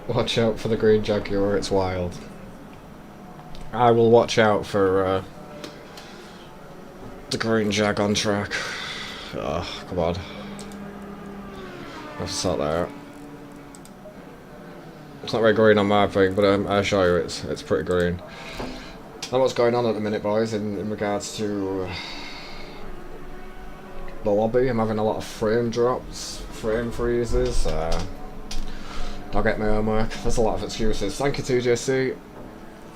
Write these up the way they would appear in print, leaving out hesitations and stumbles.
Watch out for the green Jaguar, it's wild. I will watch out for the green Jag on track. Oh, come on. I have to sort that out. It's not very green on my thing, but I assure you it's pretty green. Now what's going on at the minute, boys, in regards to the lobby? I'm having a lot of frame drops, frame freezes. I'll get my homework. There's a lot of excuses. Thank you, TJC.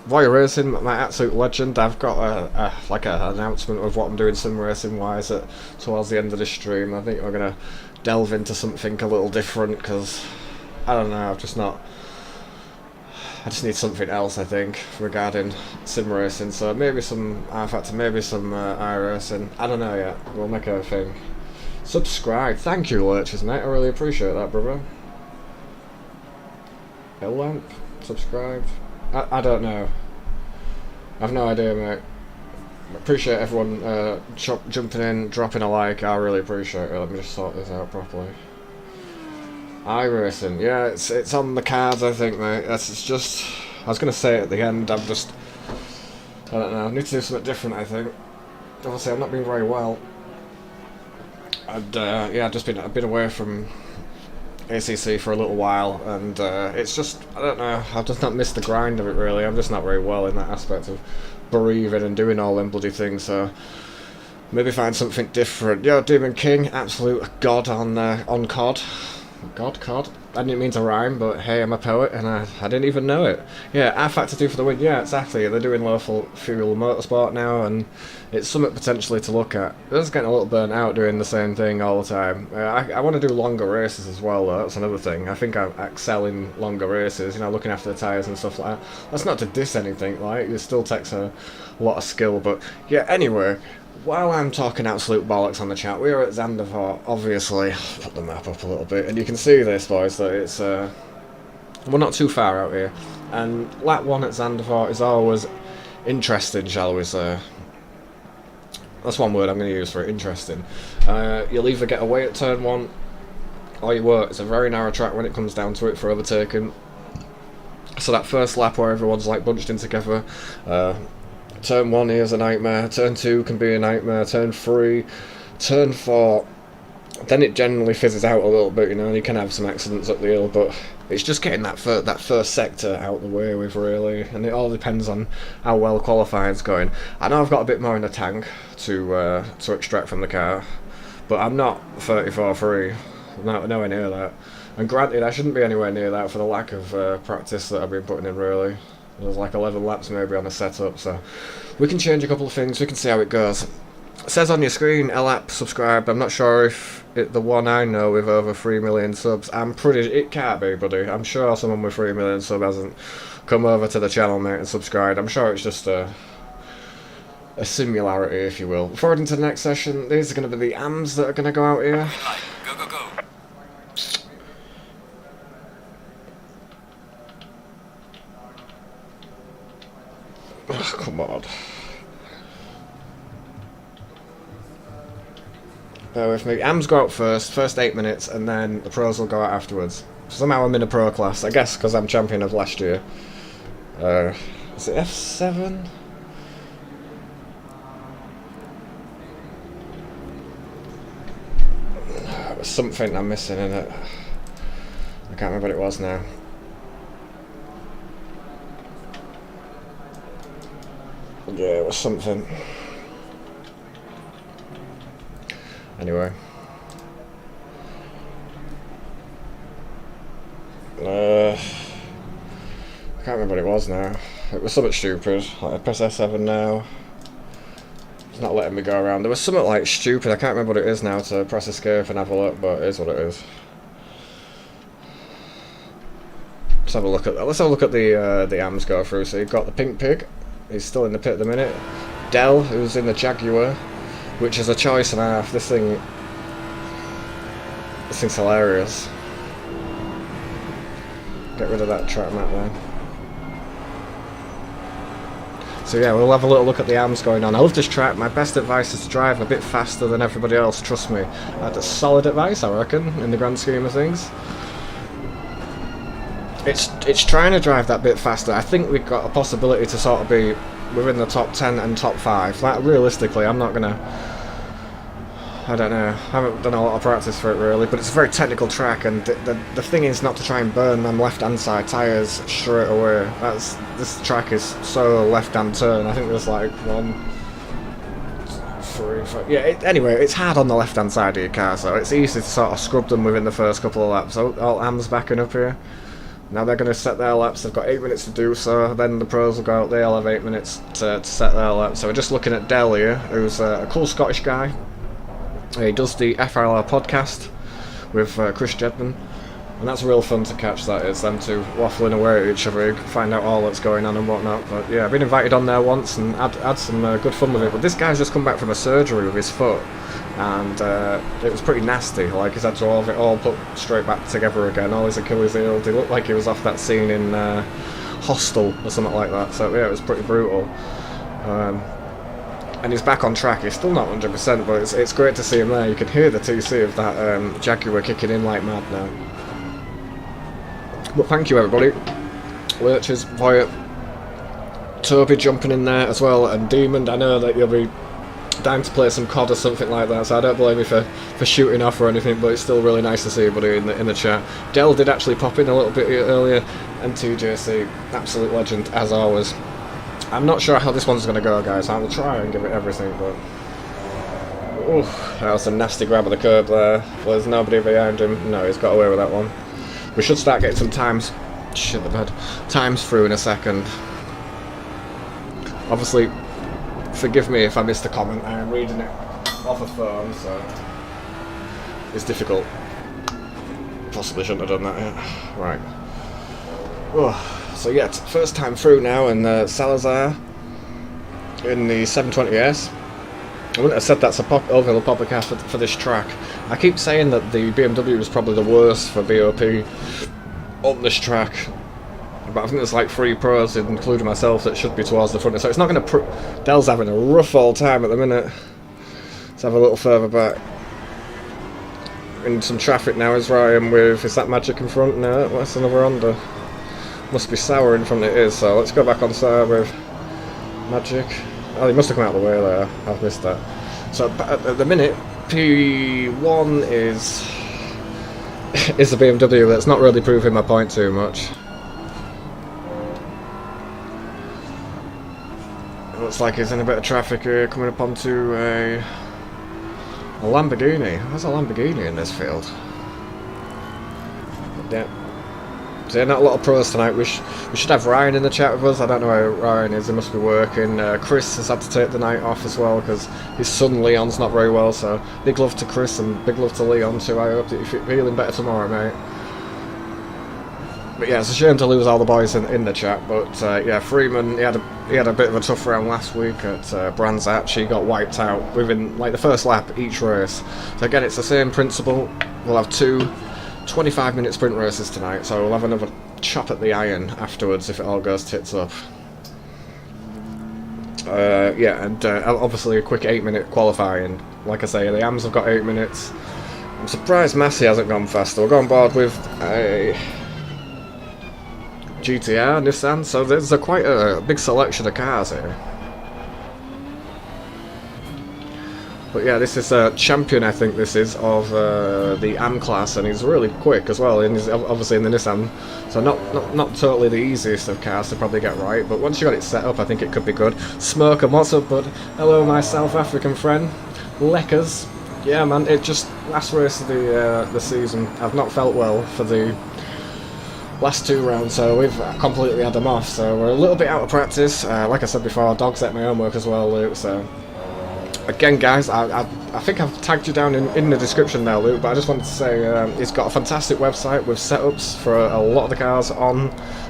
Voy Racing, my absolute legend. I've got an announcement of what I'm doing sim racing wise towards the end of this stream. I think we're gonna delve into something a little different because I don't know. I just need something else, I think, regarding sim racing. So maybe some R Factor, maybe some iRacing. I don't know yet. We'll make a thing. Subscribe. Thank you, Lurches, mate. I really appreciate that, brother. Lamp. Subscribed. I don't know. I've no idea, mate. Appreciate everyone jumping in, dropping a like. I really appreciate it. Let me just sort this out properly. iRacing, yeah, it's on the cards, I think, mate. It's just, I was gonna say at the end, I don't know. I need to do something different, I think. Obviously, I'm not doing very well. And yeah, I've been away from ACC for a little while, and it's just, I don't know, I've just not missed the grind of it, really. I'm just not very well in that aspect of breathing and doing all them bloody things, so maybe find something different. Yo, Demon King, absolute god on COD. COD? I didn't mean to rhyme, but hey, I'm a poet, and I didn't even know it. Yeah, R Factor 2 for the win. Yeah, exactly. They're doing low fuel motorsport now, and it's something potentially to look at. They're just getting a little burnt out doing the same thing all the time. I want to do longer races as well, though. That's another thing. I think I excel in longer races, you know, looking after the tyres and stuff like that. That's not to diss anything, like, it still takes a lot of skill, but yeah, anyway. While I'm talking absolute bollocks on the chat, we are at Zandavoort, obviously. Put the map up a little bit, and you can see this, boys, that it's, we're not too far out here. And lap 1 at Zandavoort is always interesting, shall we say. That's one word I'm going to use for it, interesting. You'll either get away at turn 1, or you won't. It's a very narrow track when it comes down to it for overtaking. So that first lap where everyone's like bunched in together, turn 1 is a nightmare, turn 2 can be a nightmare, turn 3, turn 4, then it generally fizzes out a little bit, you know, you can have some accidents up the hill, but it's just getting that first sector out the way with, really, and it all depends on how well qualifying's going. I know I've got a bit more in the tank to extract from the car, but I'm not 34-3, nowhere near that. And granted, I shouldn't be anywhere near that for the lack of practice that I've been putting in, really. There's like 11 laps maybe on the setup, so we can change a couple of things, we can see how it goes. It says on your screen, LAP subscribed. I'm not sure if the one I know with over 3 million subs, it can't be, buddy. I'm sure someone with 3 million subs hasn't come over to the channel, mate, and subscribed. I'm sure it's just a similarity, if you will. Forward into the next session, these are going to be the AMs that are going to go out here. Go, go, go. Oh, come on. Bear with me. AMs go out first 8 minutes, and then the pros will go out afterwards. Somehow I'm in a pro class, I guess because I'm champion of last year. Is it F7? There's something I'm missing in it. I can't remember what it was now. Yeah, it was something. Anyway. I can't remember what it was now. It was something stupid. Like, I press S7 now. It's not letting me go around. There was something like stupid. I can't remember what it is now to press escape and have a look, but it is what it is. Let's have a look at that. Let's have a look at the AMs go through. So you've got the Pink Pig. He's still in the pit at the minute. Dell, who's in the Jaguar, which is a choice and a half. This thing's hilarious. Get rid of that track map there. So yeah, we'll have a little look at the AMs going on. I love this track. My best advice is to drive a bit faster than everybody else, trust me. That's solid advice, I reckon, in the grand scheme of things. it's trying to drive that bit faster. I think we've got a possibility to sort of be within the top 10 and top 5. Like, realistically, I'm not gonna. I don't know. I haven't done a lot of practice for it really, but it's a very technical track, and the thing is not to try and burn them left-hand side tyres straight away. This track is so left-hand turn. I think there's like 1, 3, 4. Yeah. Anyway, it's hard on the left-hand side of your car, so it's easy to sort of scrub them within the first couple of laps. So all AM's backing up here. Now they're going to set their laps. They've got 8 minutes to do so. Then the pros will go out. They'll have 8 minutes to set their laps. So we're just looking at Dell here, who's a cool Scottish guy. He does the FRL podcast with Chris Jedman, and that's real fun to catch. That is, them two waffling away at each other, find out all that's going on and whatnot. But yeah, I've been invited on there once and had some good fun with it. But this guy's just come back from a surgery with his foot, and it was pretty nasty. Like, he's had to have it all put straight back together again. All his Achilles healed. He looked like he was off that scene in Hostel or something like that. So yeah, it was pretty brutal. And he's back on track. He's still not 100%, but it's great to see him there. You can hear the TC of that Jaguar kicking in like mad now. But thank you everybody. Lurches, Voyet, Toby jumping in there as well, and Demon. I know that you'll be dying to play some COD or something like that, so I don't blame you for shooting off or anything, but it's still really nice to see everybody in the chat. Dell did actually pop in a little bit earlier, and TJC, absolute legend as always. I'm not sure how this one's going to go, guys. I will try and give it everything, but... Oof, that was a nasty grab of the curb there. Well, there's nobody behind him. No, he's got away with that one. We should start getting some times... Shit the bed. Times through in a second. Obviously, forgive me if I missed a comment. I am reading it off a phone, so... It's difficult. Possibly shouldn't have done that yet. Right. Oh. So yeah, it's first time through now, and Salazar in the 720S. I wouldn't have said that's a overall podcast for this track. I keep saying that the BMW is probably the worst for BOP on this track, but I think there's like 3 pros, including myself, that should be towards the front. So it's not going to... Dell's having a rough old time at the minute. Let's have a little further back. In some traffic now is where I am with... Is that Magic in front? No, that's another Honda. Must be sour in front it is, so let's go back on side with Magic. Oh, he must have come out of the way there. I've missed that. So at the minute, P1 is the BMW. That's not really proving my point too much. It looks like he's in a bit of traffic here, coming up onto a Lamborghini. There's a Lamborghini in this field. Yeah. So yeah, not a lot of pros tonight. We should have Ryan in the chat with us. I don't know where Ryan is. He must be working. Chris has had to take the night off as well because his son Leon's not very well. So big love to Chris and big love to Leon too. I hope that you're feeling better tomorrow, mate. But yeah, it's a shame to lose all the boys in the chat. But yeah, Freeman, he had a bit of a tough round last week at Brands Hatch. He got wiped out within like the first lap each race. So again, it's the same principle. We'll have 2 25-minute sprint races tonight, so we'll have another chop at the iron afterwards if it all goes tits up. Yeah, and obviously a quick 8-minute qualifying. Like I say, the AMs have got 8 minutes. I'm surprised Massey hasn't gone faster. We'll go on board with a GTR Nissan, so there's quite a big selection of cars here. But yeah, this is a champion, I think this is, of the AM class, and he's really quick as well, and he's obviously in the Nissan, so not totally the easiest of cars to probably get right, but once you got it set up, I think it could be good. Smoke, and what's up, bud? Hello, my South African friend. Leckers. Yeah, man, it just, last race of the season, I've not felt well for the last 2 rounds, so we've completely had them off, so we're a little bit out of practice. Like I said before, dogs at my homework as well, Luke, so... Again, guys, I think I've tagged you down in the description now, Luke, but I just wanted to say he's got a fantastic website with setups for a lot of the cars on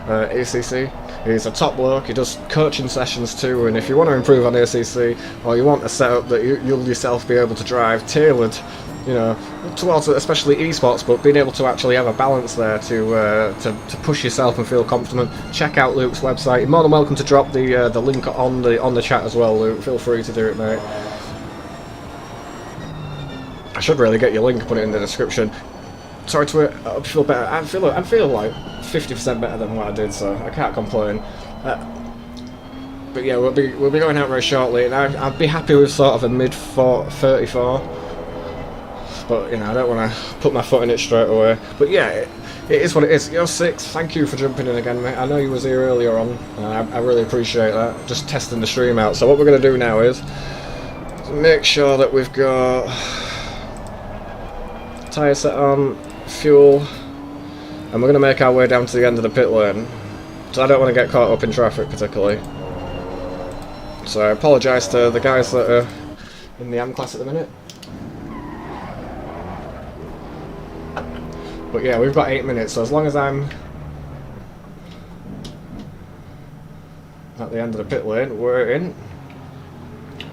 ACC. He's a top bloke, he does coaching sessions too, and if you want to improve on ACC, or you want a setup that you'll yourself be able to drive, tailored, you know, towards especially esports, but being able to actually have a balance there to push yourself and feel confident, check out Luke's website. You're more than welcome to drop the link on the chat as well, Luke. Feel free to do it, mate. I should really get your link, put it in the description. sorry to feel better. I feel like 50% better than what I did, so I can't complain. But yeah, we'll be going out very shortly, and I'd be happy with sort of a mid 34. But you know, I don't want to put my foot in it straight away. But yeah, it is what it is. You're 6. Thank you for jumping in again, mate. I know you was here earlier on, and I really appreciate that. Just testing the stream out. So what we're going to do now is make sure that we've got tyre set on, fuel, and we're going to make our way down to the end of the pit lane. So I don't want to get caught up in traffic particularly. So I apologise to the guys that are in the M class at the minute. But yeah, we've got 8 minutes, so as long as I'm at the end of the pit lane, we're in.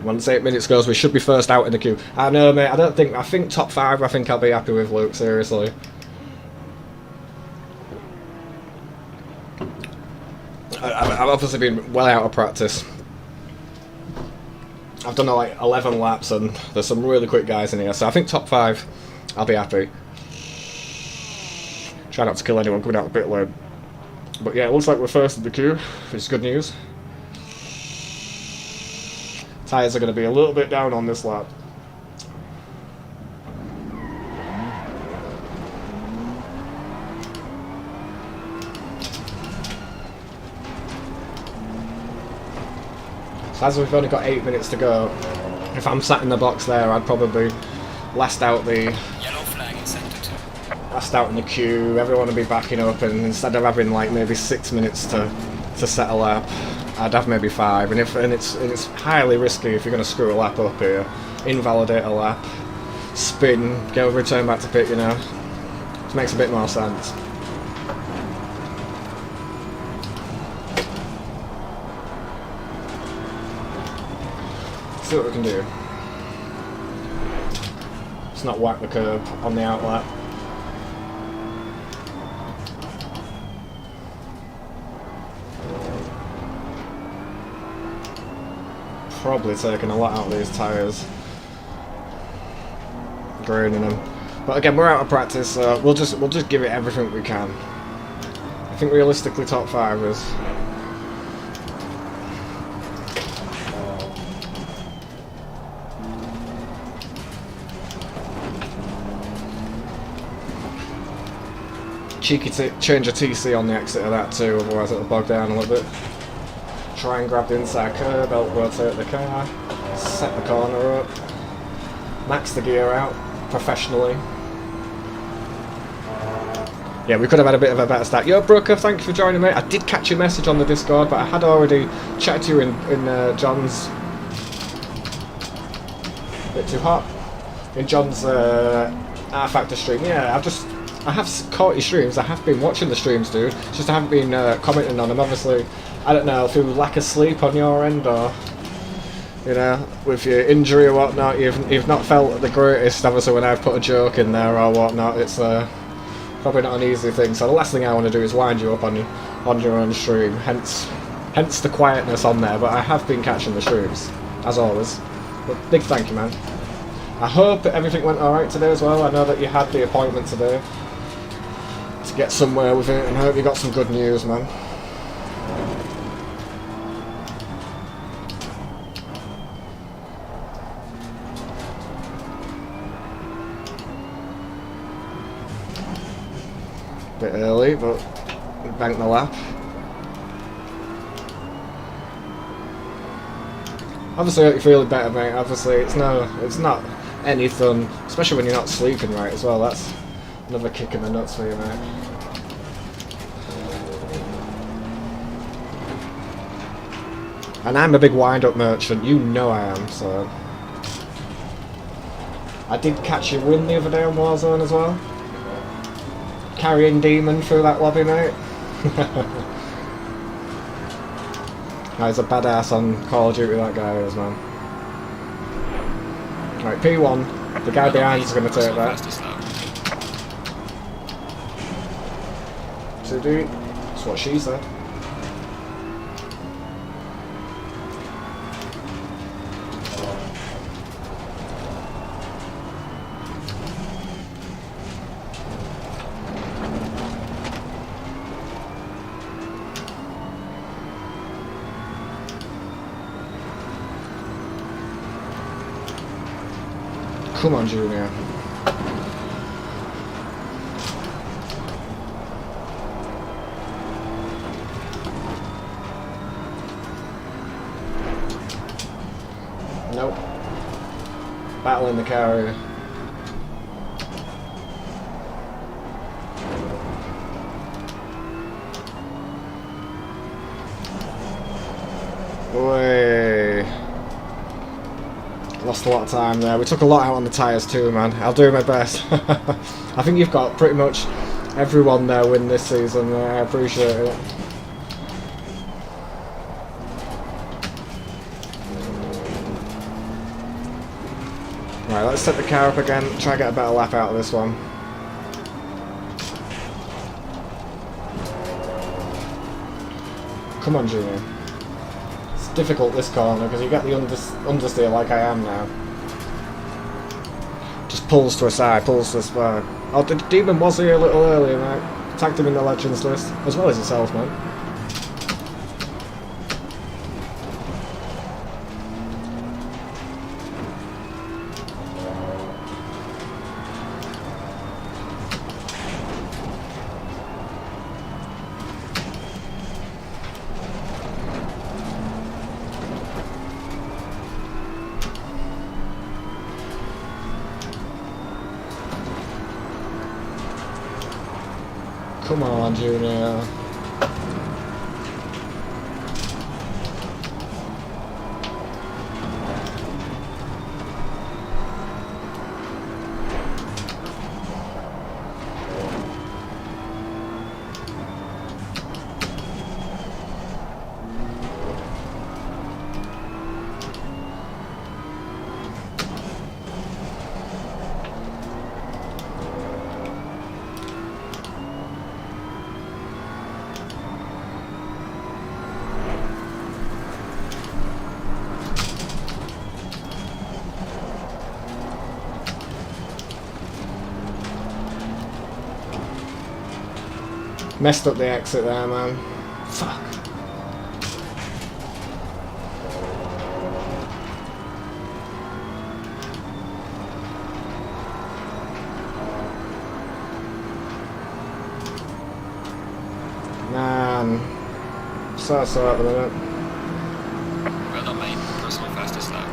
Once 8 minutes goes, we should be first out in the queue. I know, mate, I think top 5, I think I'll be happy with, Luke, seriously. I've obviously been well out of practice. I've done like 11 laps, and there's some really quick guys in here, so I think top 5, I'll be happy. Try not to kill anyone coming out the pit lane. But yeah, it looks like we're first in the queue, which is good news. Tyres are going to be a little bit down on this lap. So as we've only got 8 minutes to go, if I'm sat in the box there, I'd probably last out the... last out in the queue, everyone would be backing up, and instead of having like maybe 6 minutes to set a lap, I'd have maybe 5. And it's highly risky if you're going to screw a lap up here, invalidate a lap, spin, go return back to pit, you know. It makes a bit more sense. Let's see what we can do. Let's not whack the curb on the outlap. Probably taking a lot out of these tyres, graining them. But again, we're out of practice, so we'll just give it everything we can. I think realistically, top 5 is. Cheeky change a TC on the exit of that too, otherwise it'll bog down a little bit. Try and grab the inside curb, help rotate the car, set the corner up, max the gear out professionally. Yeah, we could have had a bit of a better start. Yo, Brooker, thank you for joining me. I did catch your message on the Discord, but I had already chatted to you in John's... bit too hot. In John's R Factor stream. Yeah, I have caught your streams. I have been watching the streams, dude. It's just I haven't been commenting on them. Obviously, I don't know if it was lack of sleep on your end, or you know, with your injury or whatnot, you've not felt the greatest. Obviously, when I've put a joke in there or whatnot, it's probably not an easy thing. So the last thing I want to do is wind you up on your own stream. Hence the quietness on there. But I have been catching the streams as always. But big thank you, man. I hope everything went alright today as well. I know that you had the appointment today to get somewhere with it, and I hope you got some good news, man. Bit early, but we banked the lap. Obviously, you're feeling better, mate. Obviously, it's not anything, especially when you're not sleeping right as well. That's another kick in the nuts for you, mate. And I'm a big wind-up merchant. You know I am, so. I did catch you win the other day on Warzone as well. Carrying Demon through that lobby, mate. He's a badass on Call of Duty, that guy is, man. Right, P1. The guy behind is going to take that. 2D. That's what she said. Come on, Junior. Nope. Battling the carrier. Way. Lost a lot of time there. We took a lot out on the tyres too, man. I'll do my best. I think you've got pretty much everyone there win this season. I appreciate it. Right, let's set the car up again. Try and get a better lap out of this one. Come on, Junior. It's difficult this corner because you get the understeer like I am now. Just pulls to a side, pulls to a side. Oh, the Demon was here a little earlier, mate. Tagged him in the Legends list, as well as yourself, man. Come on, Junior. Messed up the exit there, man. Fuck. Man. So at the minute. Well done, mate. Personal fastest lap.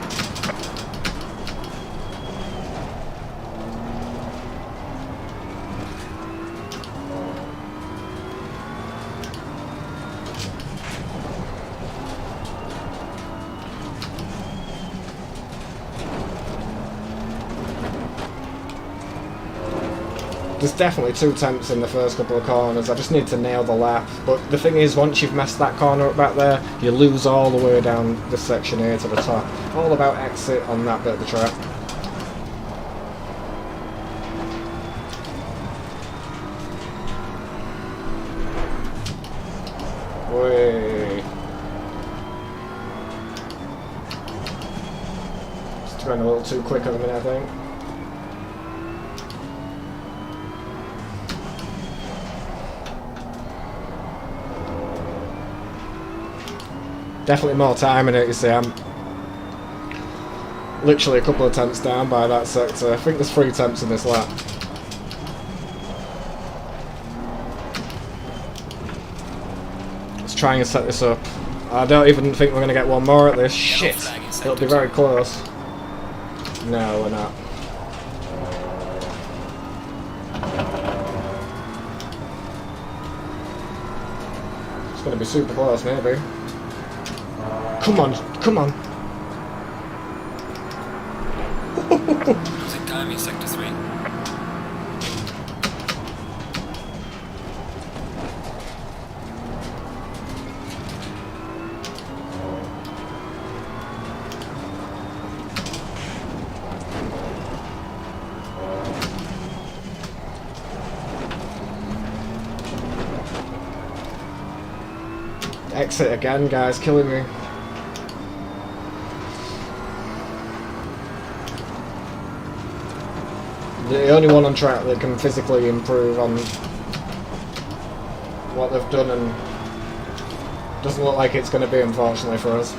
There's definitely 2 tenths in the first couple of corners. I just need to nail the lap. But the thing is, once you've messed that corner up back there, you lose all the way down this section here to the top. All about exit on that bit of the track. Way. Just going a little too quick at the minute, I think. Definitely more time in it, you see. I'm literally a couple of tenths down by that sector. I think there's 3 tenths in this lap. Let's try and set this up. I don't even think we're going to get one more at this. Shit! It'll be very close. No, we're not. It's going to be super close, maybe. Come on, come on. Losing time in sector 3. Exit again, guys, killing me. The only one on track that can physically improve on what they've done, and doesn't look like it's going to be, unfortunately, for us.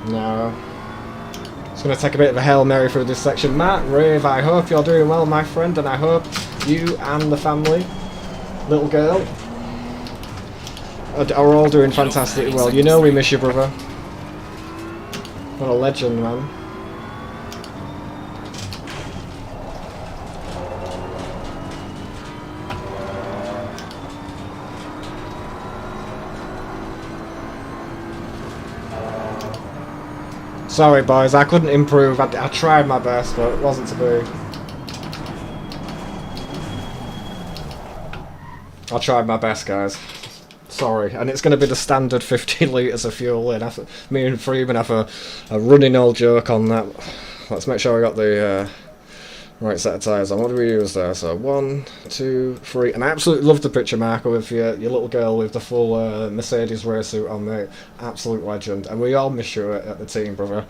No. It's going to take a bit of a Hail Mary through this section. Matt, Rave, I hope you're doing well, my friend, and I hope you and the family, little girl, are all doing fantastically well. You know we miss you, brother. What a legend, man. Sorry, boys, I couldn't improve. I tried my best, but it wasn't to be. I tried my best, guys. Sorry, and it's going to be the standard 15 litres of fuel in. Me and Freeman have a running old joke on that. Let's make sure we got the right set of tyres on. What do we use there? So 1, 2, 3. And I absolutely love the picture, Marco, with your little girl with the full Mercedes race suit on, mate. Absolute legend. And we all miss you at the team, brother.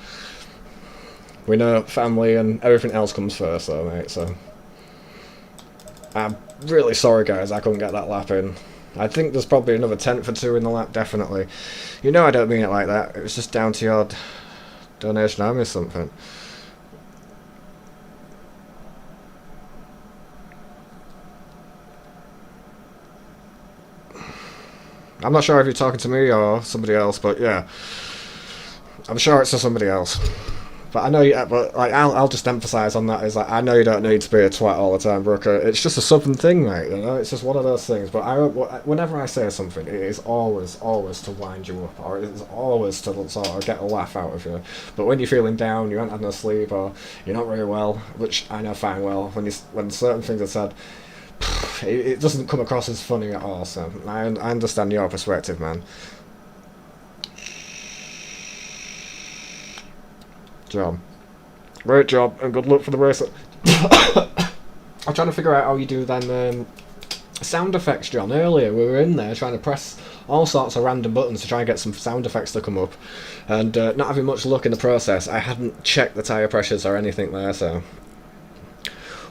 We know family and everything else comes first, though, mate. So I'm really sorry, guys, I couldn't get that lap in. I think there's probably another 10th or 2 in the lap, definitely. You know I don't mean it like that. It was just down to your donation. I missed something. I'm not sure if you're talking to me or somebody else, but yeah. I'm sure it's to somebody else. But I know you. But like, I'll just emphasise on that is like, I know you don't need to be a twat all the time, Brooker. It's just a southern thing, mate. You know, it's just one of those things. But whenever I say something, it is always to wind you up, or it is always to sort of get a laugh out of you. But when you're feeling down, you haven't had no sleep, or you're not very well, which I know fine well, when certain things are said, it doesn't come across as funny at all. So I understand your perspective, man. Job. Great job, and good luck for the race. I'm trying to figure out how you do them sound effects, John. Earlier we were in there trying to press all sorts of random buttons to try and get some sound effects to come up, and not having much luck in the process. I hadn't checked the tyre pressures or anything there, so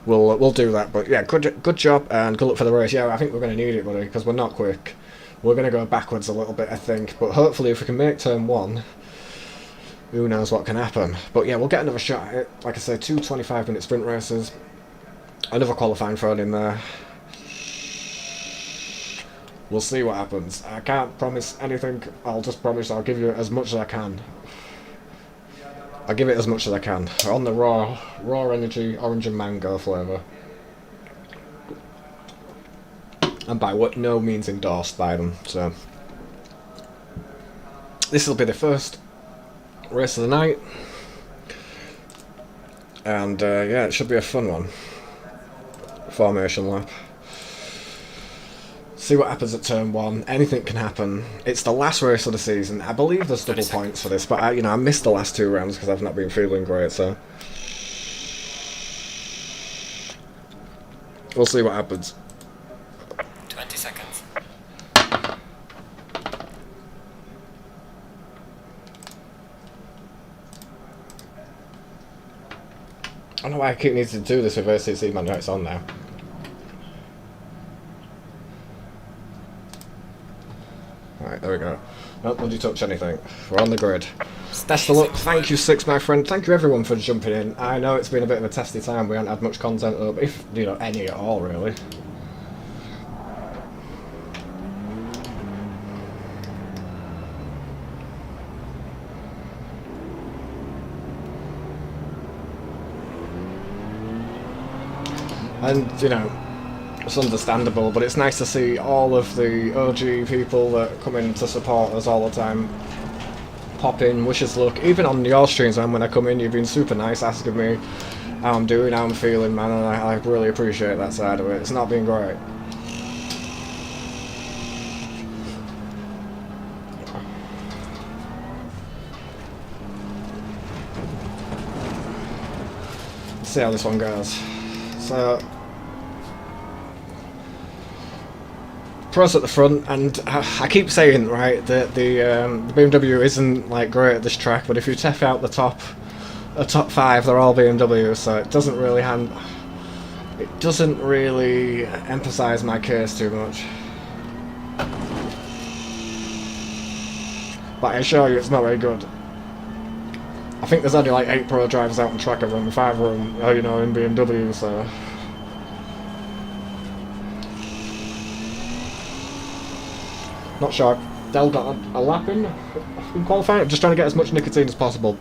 we'll do that. But yeah, good job, and good luck for the race. Yeah, I think we're going to need it, buddy, because we're not quick. We're going to go backwards a little bit, I think, but hopefully if we can make turn 1, who knows what can happen. But yeah, we'll get another shot at it. Like I say, 2 25-minute sprint races. Another qualifying thrown in there. We'll see what happens. I can't promise anything. I'll just promise I'll give you as much as I can. I'll give it as much as I can. On the raw energy, orange and mango flavour. And by what no means endorsed by them. So this will be the first race of the night, and yeah, it should be a fun one. Formation lap. See what happens at turn 1. Anything can happen. It's the last race of the season. I believe there's double points for this, but I missed the last 2 rounds because I've not been feeling great. So we'll see what happens. 20 seconds. I don't know why I keep needing to do this with ACC, man. It's on now. Alright, there we go. Not did you touch anything. We're on the grid. Best of luck. Thank you, Six, my friend. Thank you, everyone, for jumping in. I know it's been a bit of a testy time. We haven't had much content up, if, any at all, really. And, it's understandable, but it's nice to see all of the OG people that come in to support us all the time pop in, wish us luck. Even on your streams, man, when I come in, you've been super nice asking me how I'm doing, how I'm feeling, man, and I really appreciate that side of it. It's not been great. Let's see how this one goes. So pros at the front, and I keep saying, right, that the BMW isn't like great at this track, but if you take out the top 5, they're all BMWs, so it doesn't really emphasise my case too much. But I assure you, it's not very good. think there's only like 8 pro drivers out on track of them, 5 of them, you know, in BMW, so... Not sure. Dell got a lap in qualifying. Just trying to get as much nicotine as possible.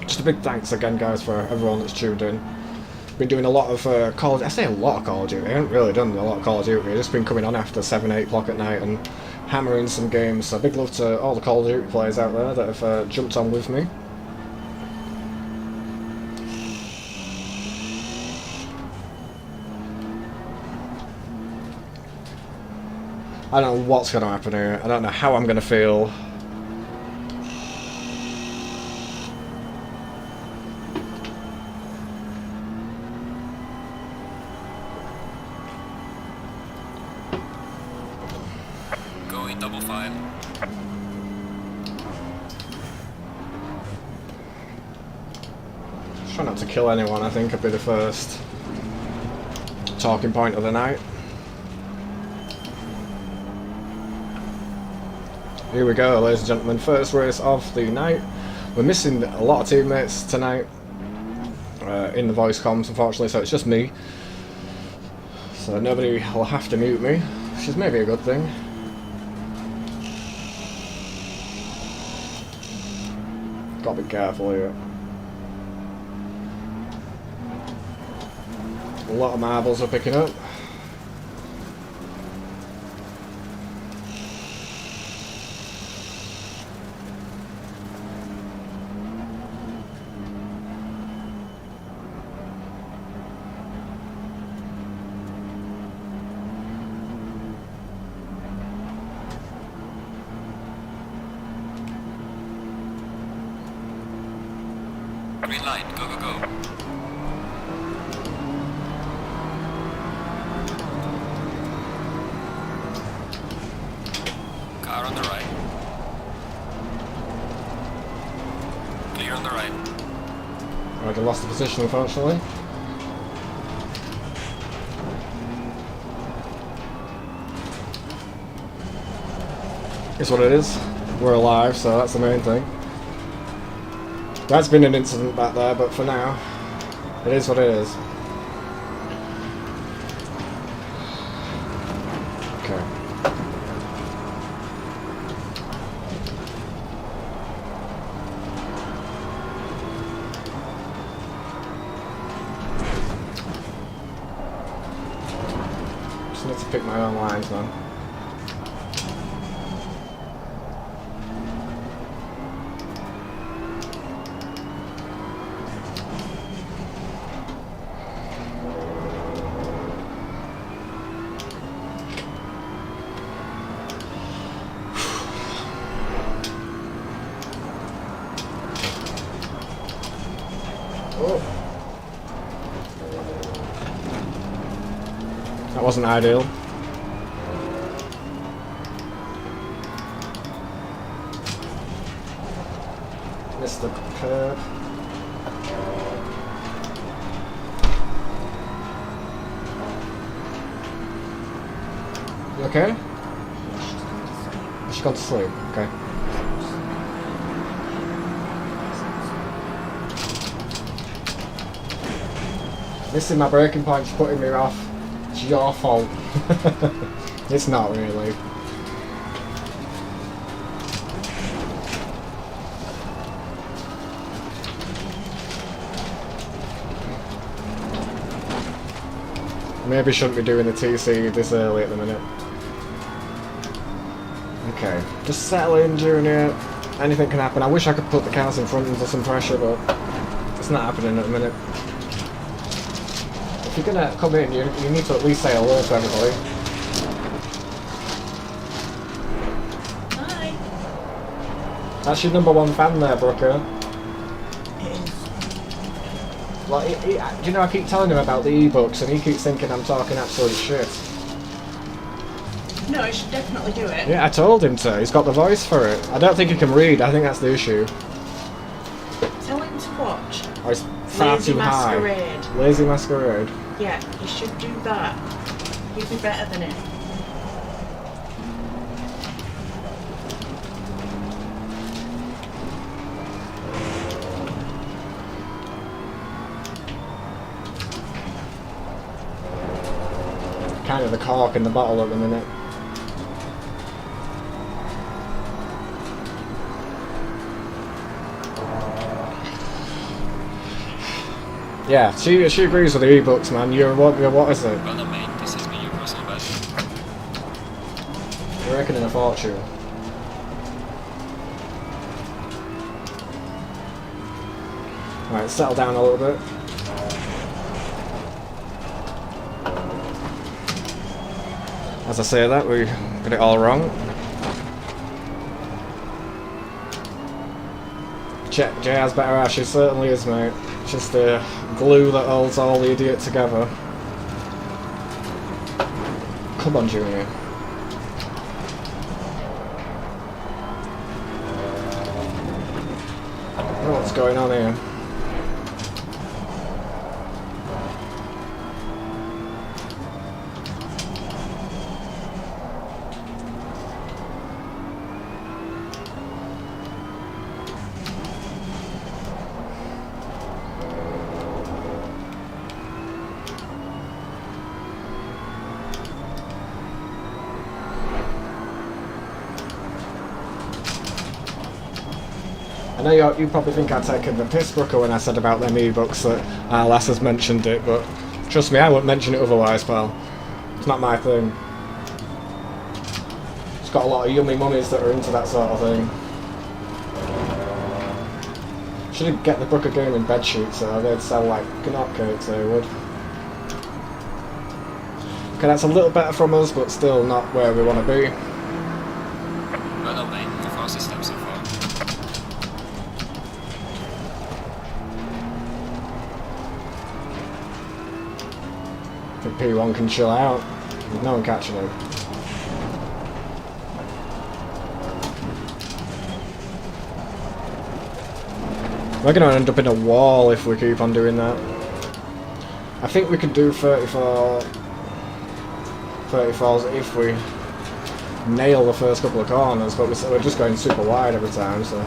Just a big thanks again, guys, for everyone that's tuned in. Been doing a lot of Call of Duty. I say a lot of Call of Duty. I haven't really done a lot of Call of Duty. I've just been coming on after 7, 8 o'clock at night and hammering some games. So big love to all the Call of Duty players out there that have jumped on with me. I don't know what's going to happen here. I don't know how I'm going to feel. Going double file. Try not to kill anyone, I think, would be the first talking point of the night. Here we go, ladies and gentlemen, first race of the night. We're missing a lot of teammates tonight in the voice comms, unfortunately, so it's just me. So nobody will have to mute me, which is maybe a good thing. Gotta be careful here. A lot of marbles are picking up. Green light, go, go, go. Car on the right. Clear on the right. Alright, I lost the position, unfortunately. It's what it is. We're alive, so that's the main thing. That's been an incident back there, but for now, it is what it is. Okay. Just need to pick my own lines, man. That wasn't ideal. Missed the curb. You okay? She's gone to sleep. Okay. Missing my braking point's putting me off. It's your fault. It's not really. Maybe shouldn't be doing the TC this early at the minute. Okay, just settle in during it. Anything can happen. I wish I could put the cars in front under some pressure, but it's not happening at the minute. If you're gonna come in, you need to at least say hello to everybody. Hi. That's your #1 fan there, Brooker. It is. Well, do you know, I keep telling him about the e-books and he keeps thinking I'm talking absolute shit. No, I should definitely do it. Yeah, I told him to. He's got the voice for it. I don't think he can read. I think that's the issue. Tell him to watch Or it's far Lazy too high. Masquerade. Lazy Masquerade. Yeah, you should do that. You'd be better than it. kind of the cork in the bottle at the minute. Yeah, she agrees with the e-books, man. You're what is it? Well done, mate. This has been your personal best. You're reckoning a fortune. Right, settle down a little bit. As I say that, we got it all wrong. Jay has better ass, she certainly is, mate. Just the glue that holds all the idiot together. Come on, Junior. What's going on here? I know you probably think I'd taken the piss, Brooker, when I said about them e-books that our lass has mentioned it, but trust me, I wouldn't mention it otherwise, pal. It's not my thing. It's got a lot of yummy mummies that are into that sort of thing. Should get the Brooker Gaming bedsheets, so they'd sell like gnat cakes, they would. Okay, that's a little better from us, but still not where we want to be. Well done, mate. Your fastest step so far. I think P1 can chill out. There's no one catching him. We're going to end up in a wall if we keep on doing that. I think we could do 34s if we nail the first couple of corners, but we're just going super wide every time, so...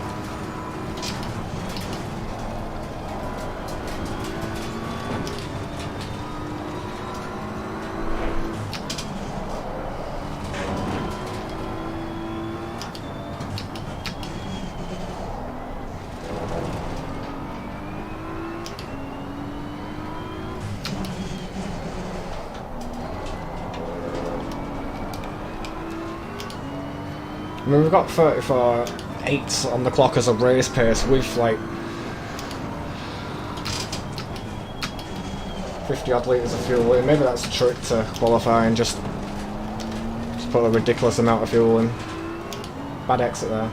I mean, we've got 34.8 on the clock as a race pace with like 50 odd litres of fuel in. Maybe that's a trick to qualifying, just put a ridiculous amount of fuel in. Bad exit there.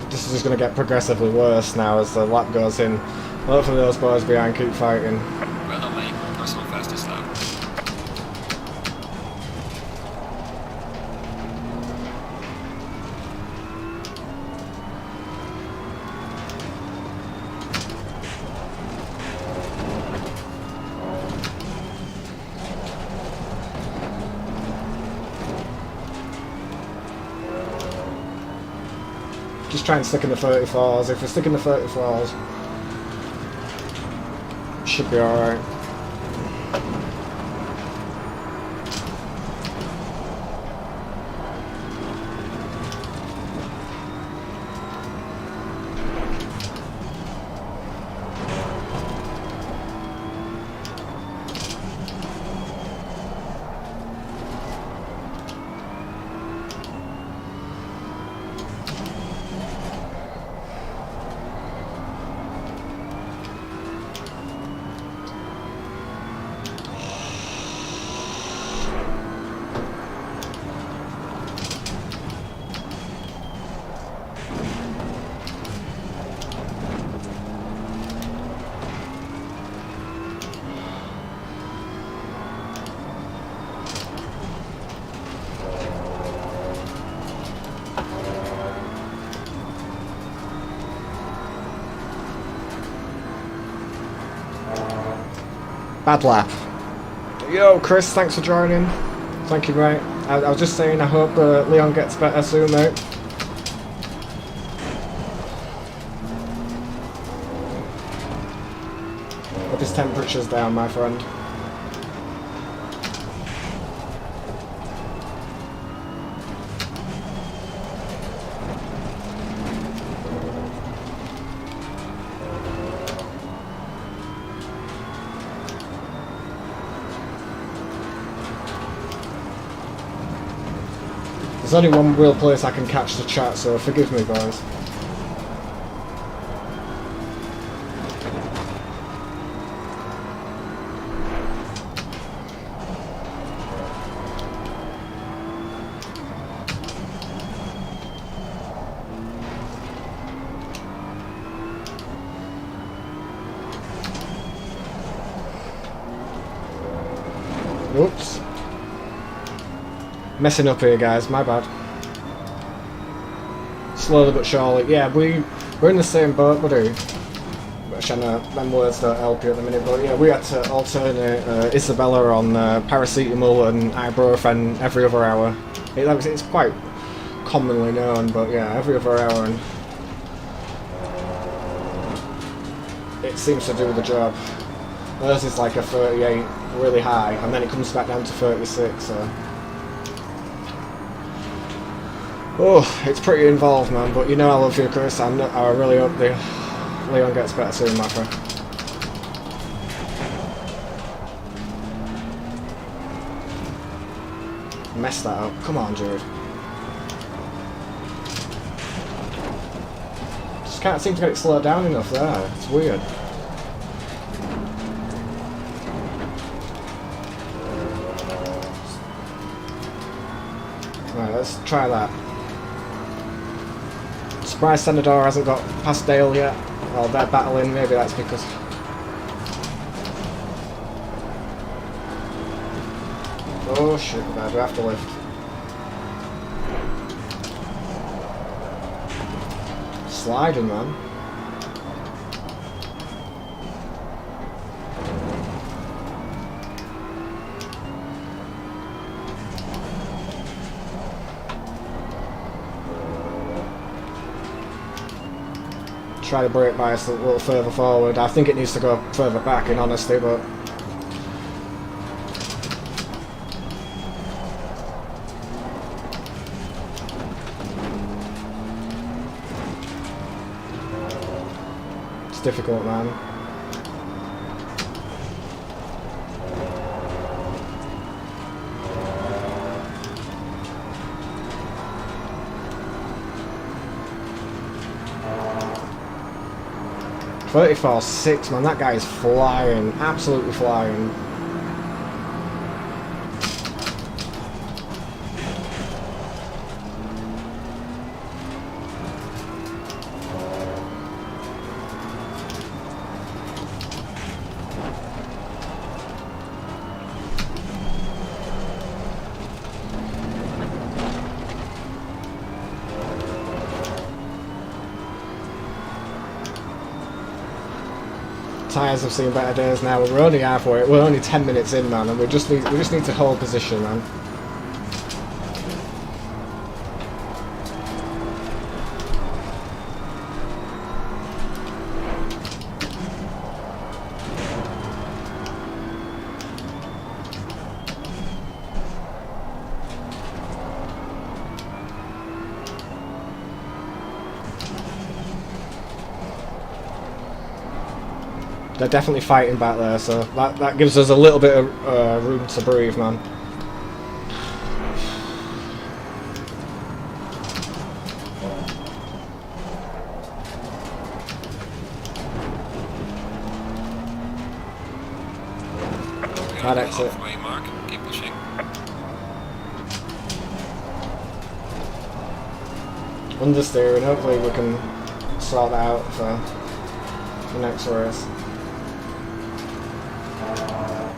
This is just going to get progressively worse now as the lap goes in. Hopefully those boys behind keep fighting. Well done, mate. Personal fastest lap. Just try and stick in the 34s. If we stick in the 34s, should be alright. Bad lap. Yo, Chris, thanks for joining. Thank you, mate. I was just saying, I hope Leon gets better soon, mate. Hope his temperature's down, my friend. There's only one real place I can catch the chat, so forgive me, boys. Whoops. Messing up here, guys, my bad. Slowly but surely. Yeah, we're in the same boat, buddy. Which I know them words don't help you at the minute, but yeah, we had to alternate Isabella on paracetamol and ibuprofen every other hour. It's quite commonly known, but yeah, every other hour, and it seems to do the job. Hers is like a 38, really high, and then it comes back down to 36, so... Oh, it's pretty involved, man, but you know I love you, Chris. I really hope Leon gets better soon, my friend. Messed that up. Come on, Jared. Just can't seem to get it slowed down enough there. It's weird. Right, let's try that. Surprised Senador hasn't got past Dale yet. Well, they're battling, maybe that's because... Oh shit, man, we have to lift. Sliding, man. Try to brake bias a little further forward. I think it needs to go further back, in honesty, but... It's difficult, man. .34.6, man, that guy is flying, absolutely flying. Tyres have seen better days now. We're only halfway. We're only 10 minutes in, man, and we just need to hold position, man. They're definitely fighting back there, so that gives us a little bit of room to breathe, man. That exit. Halfway mark. Keep pushing. Understeering, hopefully we can sort that out for the next race.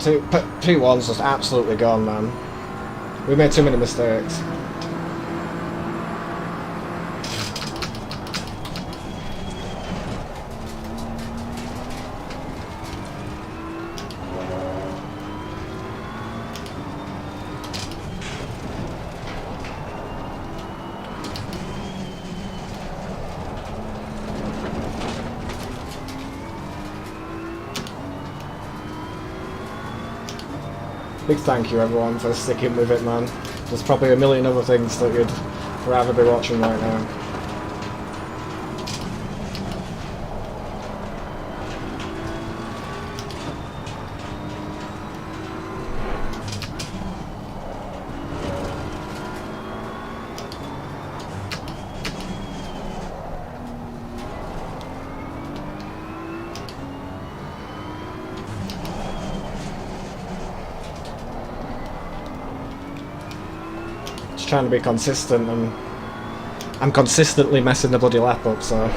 P1's just absolutely gone, man. We made too many mistakes. Big thank you everyone for sticking with it, man. There's probably a million other things that you'd rather be watching right now. Trying to be consistent, and I'm consistently messing the bloody lap up, so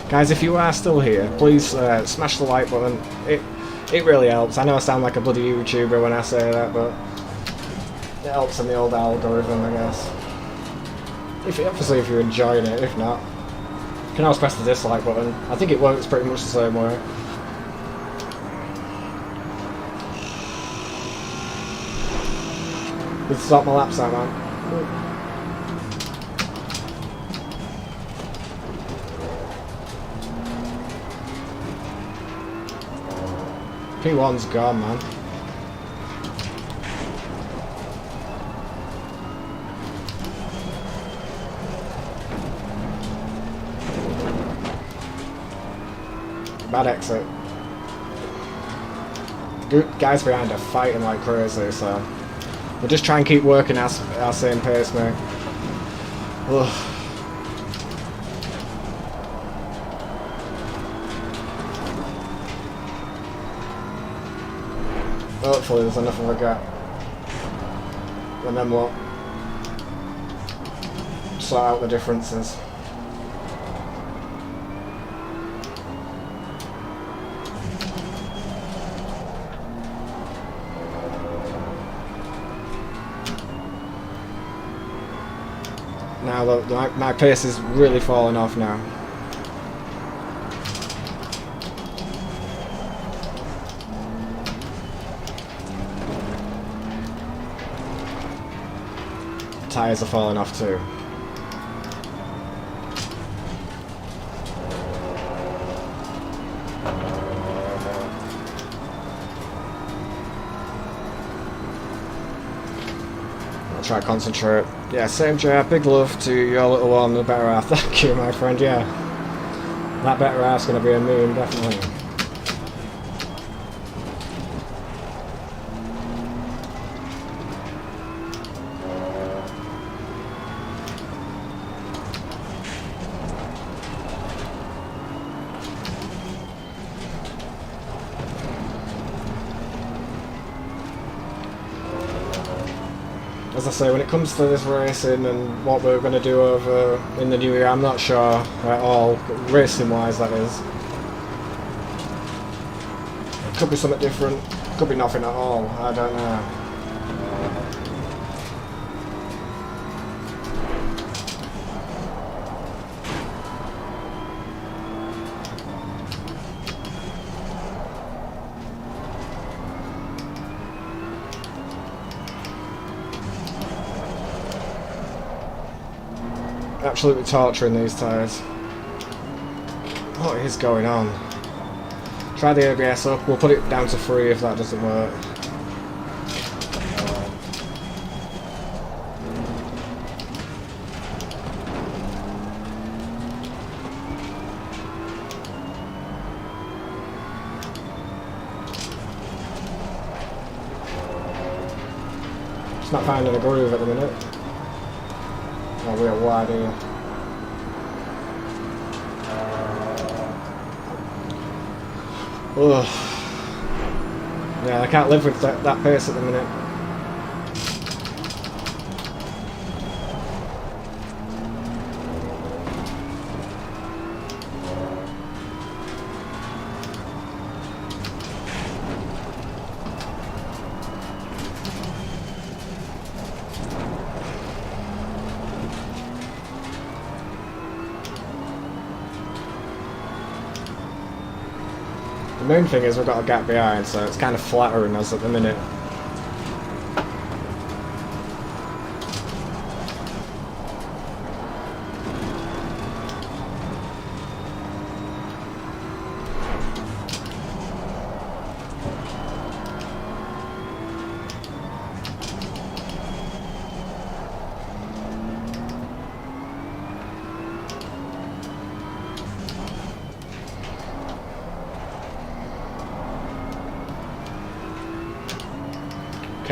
guys, if you are still here, please smash the like button. It really helps. I know I sound like a bloody YouTuber when I say that, but it helps in the old algorithm, I guess. Obviously if you're enjoying it. If not, you can always press the dislike button. I think it works pretty much the same way. Let's stop my laps out, man. P1's gone, man. Bad exit. Guys behind are fighting like crazy, so we'll just try and keep working our same pace, mate. Ugh. Hopefully there's enough of a gap. And then what? Sort out the differences. Now my pace is really falling off now. Tyres are falling off too. I'll try to concentrate. Yeah, same Jay. Big love to your little one, the better half. Thank you, my friend. Yeah, that better half's gonna be a meme, definitely. As I say, when it comes to this racing and what we're going to do over in the new year, I'm not sure at all, racing-wise that is. It could be something different, could be nothing at all, I don't know. Absolutely torturing these tyres. What is going on? Try the ABS up, we'll put it down to 3 if that doesn't work. It's not finding a groove at the minute. Oh, we're wide here. Ugh. Yeah, I can't live with that pace at the minute. The main thing is we've got a gap behind, so it's kind of flattering us at the minute.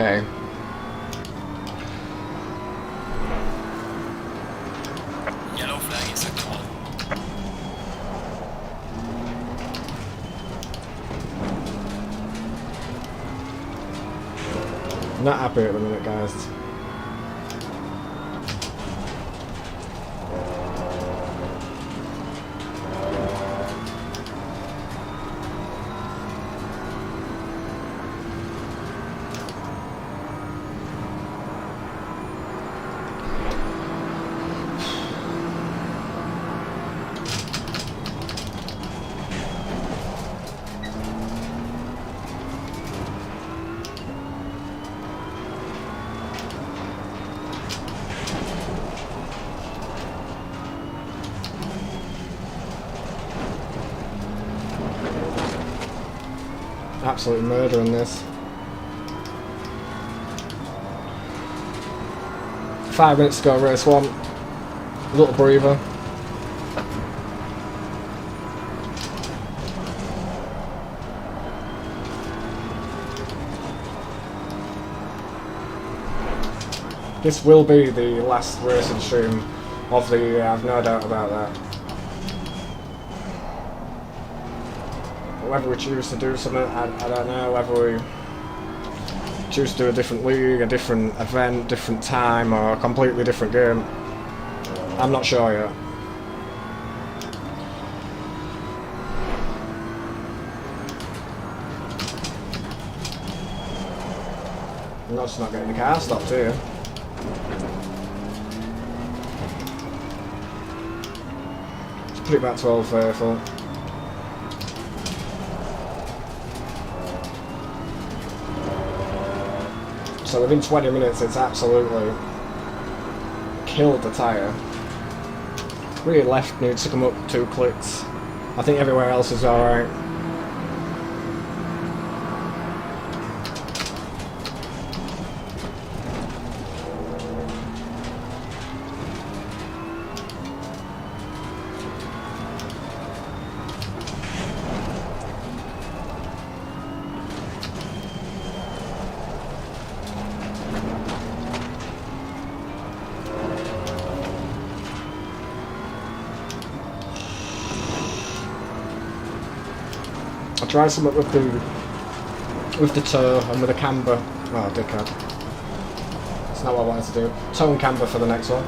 okay. Yellow flag in sector 1. Not happy at the minute, guys. Absolute murder in this. 5 minutes to go, race 1. A little breather. This will be the last racing stream of the year, I've no doubt about that. Whether we choose to do something, I don't know. Whether we choose to do a different league, a different event, different time, or a completely different game, I'm not sure yet. I'm just not getting the car stopped here. Let's put it back to Old Faithful. So within 20 minutes it's absolutely killed the tyre. Rear left needs to come up 2 clicks. I think everywhere else is alright. I tried something with the toe and with the camber. Oh, dickhead. That's not what I wanted to do. Toe and camber for the next one.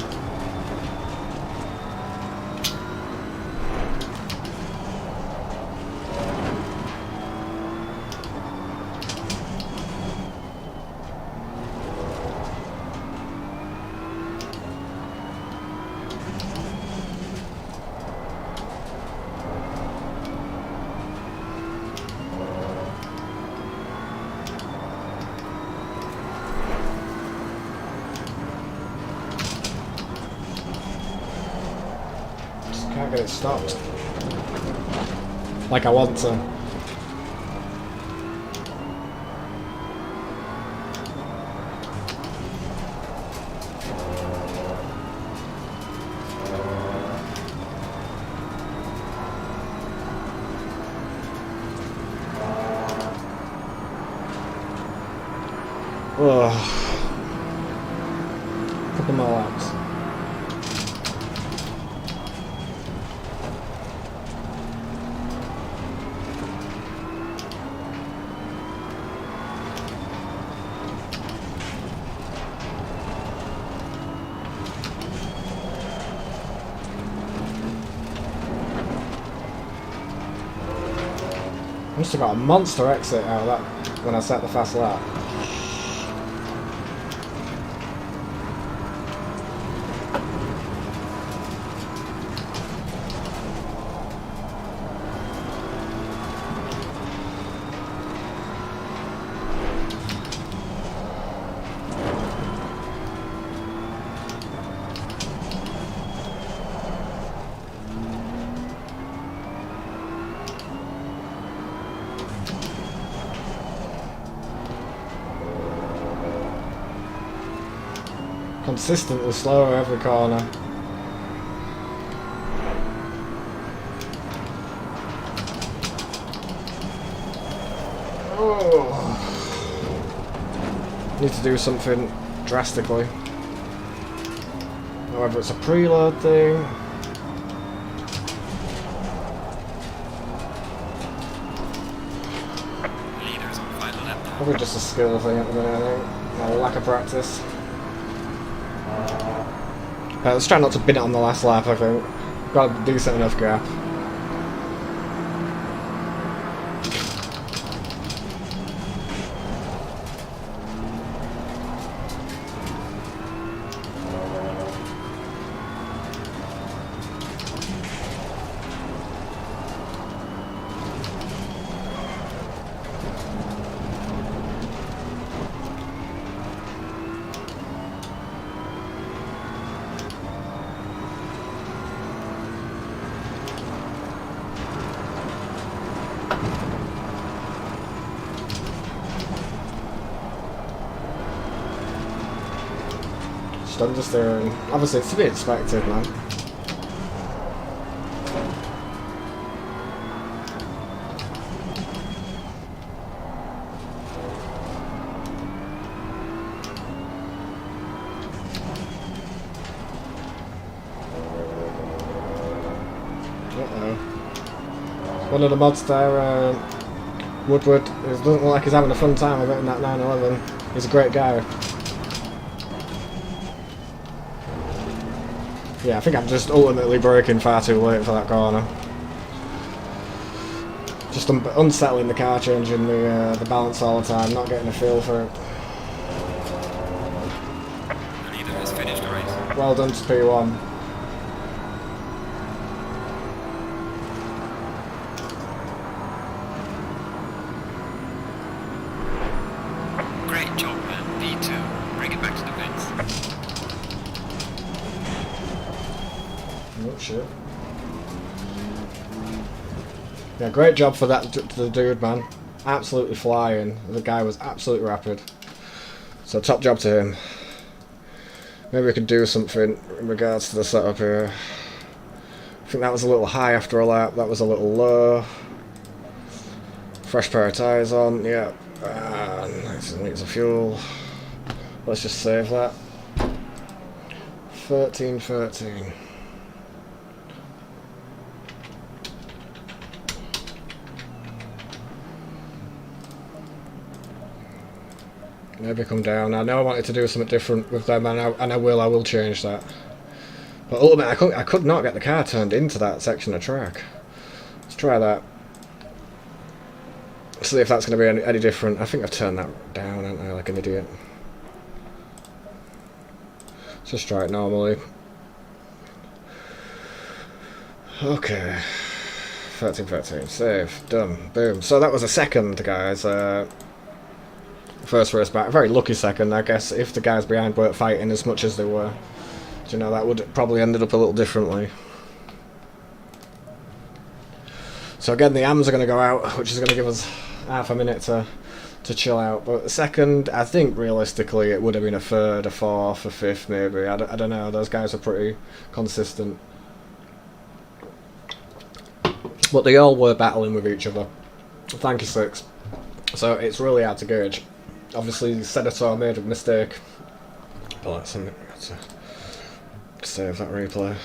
Can't get it stopped like I want to. Ugh. Couple more laps. I must have got a monster exit out of that when I set the fast lap. Consistently slower every corner. Oh. Need to do something drastically. Whether it's a preload thing. Leaders on final lap now. Probably just a skill thing at the minute, I think. No, lack of practice. Let's try not to bin it on the last lap, I think. Got a decent enough gap. Understeering. Obviously, it's to be expected, man. Uh-oh. One of the mods there, Woodward, it doesn't look like he's having a fun time of it in that 911. He's a great guy. Yeah, I think I'm just ultimately braking far too late for that corner. Just unsettling the car, changing the balance all the time, not getting a feel for it. The leader has finished the race. Well done to P1. Great job, man. P2. Bring it back to the pits. Oh shit. Yeah, great job for that to the dude, man. Absolutely flying. The guy was absolutely rapid. So top job to him. Maybe we could do something in regards to the setup here. I think that was a little high after a lap. That was a little low. Fresh pair of tyres on. Yeah. Nice litres of fuel. Let's just save that. 13. Maybe come down. I know I wanted to do something different with them, and I will change that. But ultimately, I could not get the car turned into that section of track. Let's try that. See if that's going to be any different. I think I've turned that down, haven't I, like an idiot. Let's just try it normally. Okay. 13, save, done, boom. So that was a second, guys. First race back, a very lucky second, I guess. If the guys behind weren't fighting as much as they were, you know, that would probably ended up a little differently. So again, the AMs are going to go out, which is going to give us half a minute to chill out. But the second, I think realistically, it would have been a third, a fourth, a fifth, maybe. I don't know. Those guys are pretty consistent. But they all were battling with each other. Thank you, Six. So it's really hard to gauge. Obviously, Assetto made a mistake. But that's something to save that replay.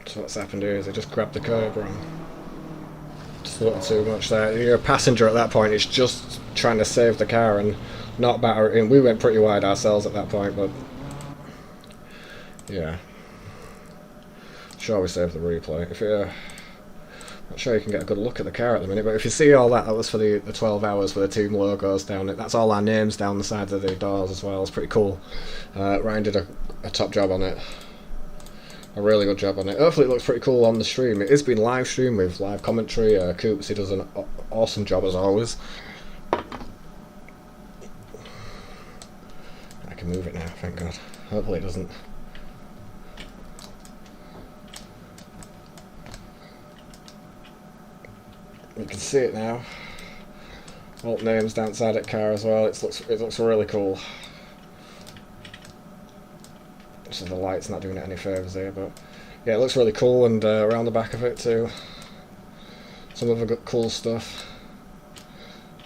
So what's happened here is I just grabbed the curb wrong. Just a little too much there. You're a passenger at that point, it's just trying to save the car and not batter it in. We went pretty wide ourselves at that point, but yeah. Sure, we saved the replay. If you're not sure you can get a good look at the car at the minute, but if you see all that, that was for the 12 hours with the team logos down it. That's all our names down the sides of the doors as well. It's pretty cool. Ryan did a top job on it. A really good job on it. Hopefully it looks pretty cool on the stream. It has been live streamed with live commentary. Coops, he does an awesome job as always. I can move it now, thank God. Hopefully it doesn't You can see it now. Alt names down inside that car as well. It looks really cool. So the light's not doing it any favours here, but yeah, it looks really cool, and around the back of it too. Some other cool stuff.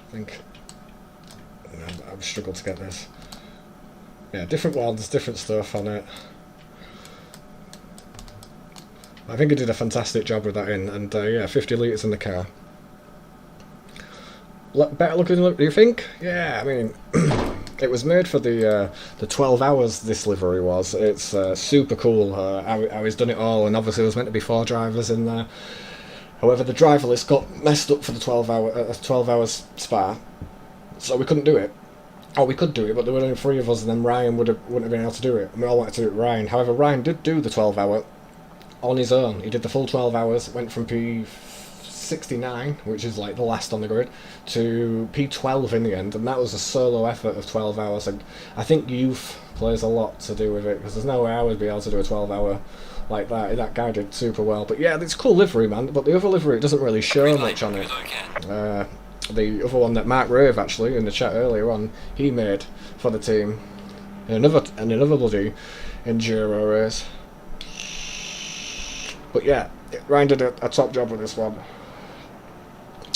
I think I've struggled to get this. Yeah, different ones, different stuff on it. I think he did a fantastic job with that in, and yeah, 50 litres in the car. Better looking, do you think? Yeah, I mean, it was made for the 12 hours. This livery was. It's super cool how he's done it all, and obviously there was meant to be 4 drivers in there. However, the driver list got messed up for the 12 hours spa, so we couldn't do it. Oh, we could do it, but there were only 3 of us, and then Ryan wouldn't have been able to do it. And we all wanted to do it with Ryan. However, Ryan did do the 12 hour on his own. He did the full 12 hours, went from P69, which is like the last on the grid, to P12 in the end, and that was a solo effort of 12 hours. And I think youth plays a lot to do with it, because there's no way I would be able to do a 12 hour like that. That guy did super well. But yeah, it's cool livery, man, but the other livery, it doesn't really show much on it. The other one that Mark Rave, actually, in the chat earlier on, he made for the team in another bloody enduro race. But yeah, Ryan did a top job with this one.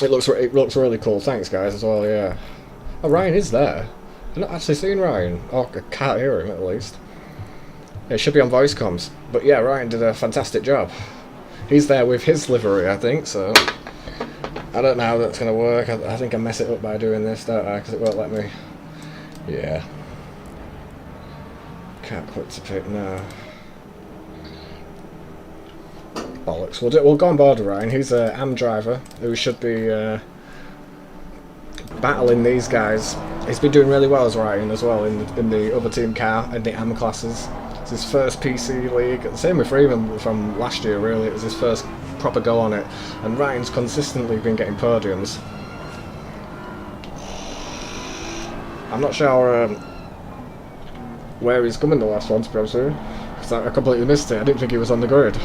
It looks really cool. Thanks, guys, as well. Yeah. Oh, Ryan is there. I've not actually seen Ryan. Oh, I can't hear him at least. Yeah, it should be on voice comms. But yeah, Ryan did a fantastic job. He's there with his livery, I think. So I don't know how that's gonna work. I think I mess it up by doing this, don't I? Because it won't let me. Yeah. Can't click to pick. No. Bollocks. We'll go on board with Ryan. He's a AM driver who should be battling these guys. He's been doing really well as Ryan as well in the other team car in the AM classes. It's his first PC league. Same with Freeman from last year. Really, it was his first proper go on it. And Ryan's consistently been getting podiums. I'm not sure where he's coming the last one, to be honest with you, because I completely missed it. I didn't think he was on the grid.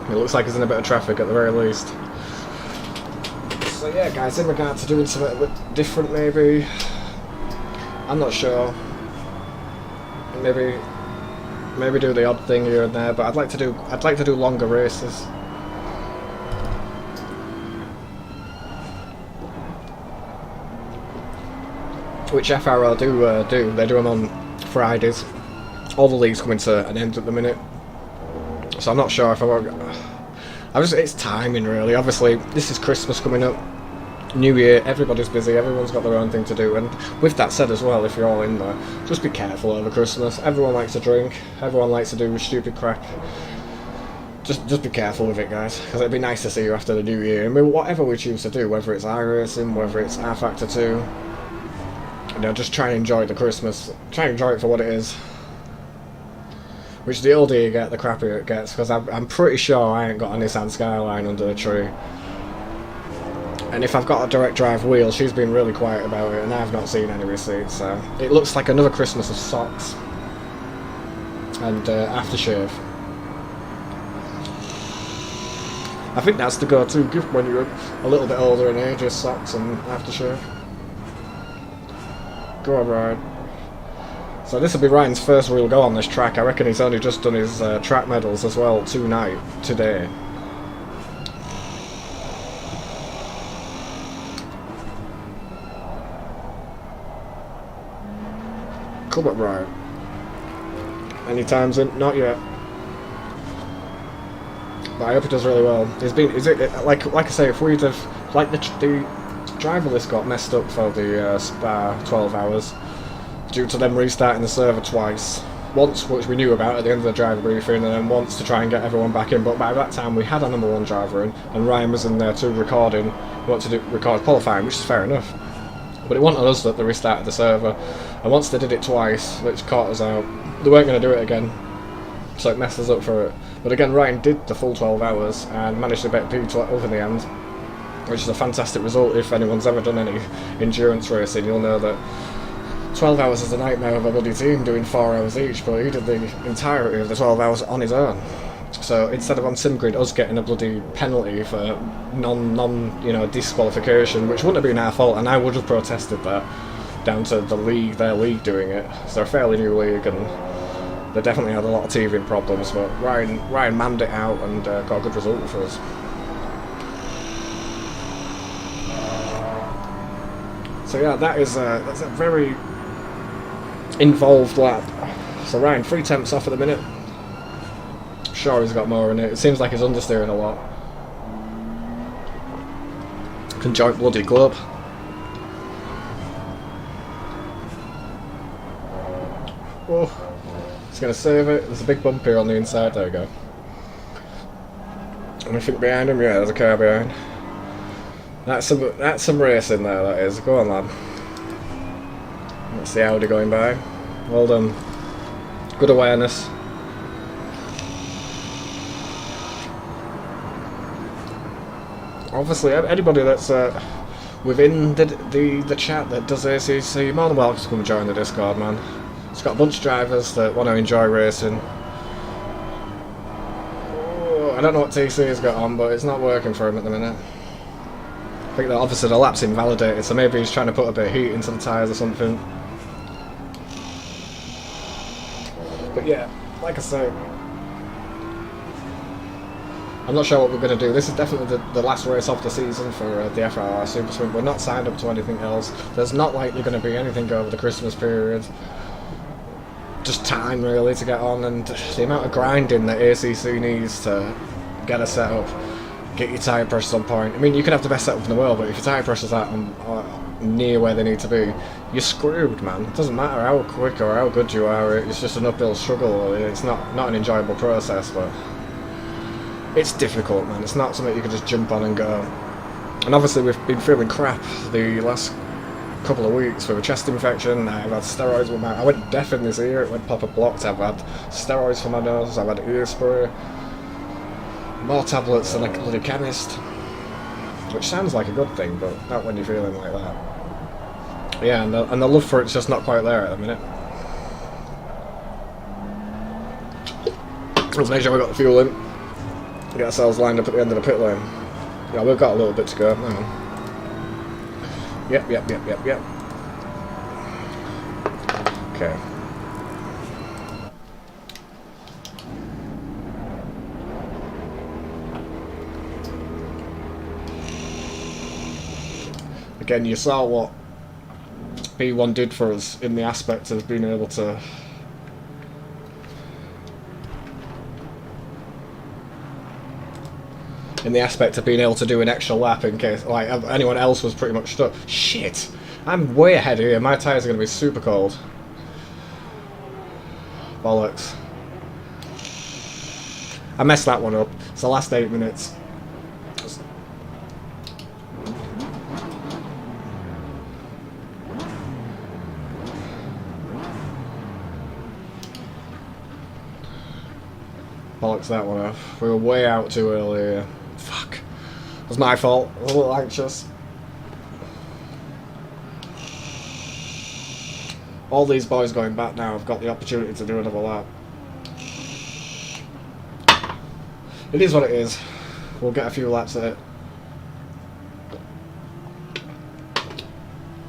It looks like he's in a bit of traffic at the very least. So yeah, guys, in regard to doing something a bit different, maybe, I'm not sure. Maybe do the odd thing here and there, but I'd like to do longer races. Which FRL do. They do them on Fridays. All the leagues coming to an end at the minute. So I'm not sure if it's timing really. Obviously, this is Christmas coming up, New Year, everybody's busy, everyone's got their own thing to do, and with that said as well, if you're all in there, just be careful over Christmas. Everyone likes to drink, everyone likes to do stupid crap. Just be careful with it, guys, because it'd be nice to see you after the New Year. I mean, whatever we choose to do, whether it's iRacing, whether it's R Factor 2, you know, just try and enjoy the Christmas, try and enjoy it for what it is. Which the older you get, the crappier it gets, because I'm pretty sure I ain't got a Nissan Skyline under the tree. And if I've got a direct drive wheel, she's been really quiet about it, and I've not seen any receipts, so it looks like another Christmas of socks and aftershave. I think that's the go-to gift when you're a little bit older in age, is socks and aftershave. Go on, Ryan. So this will be Ryan's first real go on this track. I reckon he's only just done his track medals as well today. Come on, Ryan. Any times in? Not yet. But I hope he does really well. Like I say, if we'd have, like the driver list got messed up for the Spa 12 hours. Due to them restarting the server twice. Once, which we knew about at the end of the driver briefing, and then once to try and get everyone back in. But by that time we had our number 1 driver in, and Ryan was in there too recording. We wanted to record qualifying, which is fair enough. But it wasn't on us that they restarted the server, and once they did it twice, which caught us out, they weren't going to do it again. So it messed us up for it. But again, Ryan did the full 12 hours and managed to get P12 in the end, which is a fantastic result. If anyone's ever done any endurance racing, you'll know that 12 hours is a nightmare of a bloody team doing 4 hours each, but he did the entirety of the 12 hours on his own. So instead of on SimGrid us getting a bloody penalty for non disqualification, which wouldn't have been our fault, and I would have protested that, down to the league, their league doing it. So they're a fairly new league, and they definitely had a lot of teething problems, but Ryan manned it out and got a good result for us. So yeah, that's a very involved lap. So Ryan, 3 tenths off at the minute. Sure, he's got more in it. It seems like he's understeering a lot. Conjoint bloody club. Oh, he's going to save it. There's a big bump here on the inside. There we go. Anything behind him? Yeah, there's a car behind. That's some racing there, that is. Go on, lad. That's the Audi going by. Well done. Good awareness. Obviously, anybody that's within the chat that does ACC, you're more than welcome to come and join the Discord, man. It's got a bunch of drivers that want to enjoy racing. Oh, I don't know what TC has got on, but it's not working for him at the minute. I think that obviously the lap's invalidated, so maybe he's trying to put a bit of heat into the tyres or something. But yeah, like I say, I'm not sure what we're going to do. This is definitely the last race of the season for the FRL Super Sprint. We're not signed up to anything else. There's not likely going to be anything over the Christmas period. Just time really to get on, and the amount of grinding that ACC needs to get a setup, get your tyre pressures on point. I mean, you could have the best setup in the world, but if your tyre pressures aren't near where they need to be, you're screwed, man. It doesn't matter how quick or how good you are, it's just an uphill struggle. It's not an enjoyable process, but it's difficult, man. It's not something you can just jump on and go. And obviously we've been feeling crap the last couple of weeks with a chest infection. I've had steroids with I went deaf in this ear, it went pop-up blocked. I've had steroids for my nose, I've had ear spray, more tablets than a bloody chemist, which sounds like a good thing, but not when you're feeling like that. Yeah, and the love for it's just not quite there at the minute. Let's make sure we got the fuel in. Get ourselves lined up at the end of the pit lane. Yeah, we've got a little bit to go. Hang on. Yep. Okay. Again, you saw what P1 did for us in the aspect of being able to do an extra lap in case like anyone else was pretty much stuck. Shit, I'm way ahead here. My tyres are going to be super cold. Bollocks. I messed that one up. It's the last 8 minutes. Bollocks that one off. We were way out too early here. Fuck. It was my fault. I was a little anxious. All these boys going back now have got the opportunity to do another lap. It is what it is. We'll get a few laps at it.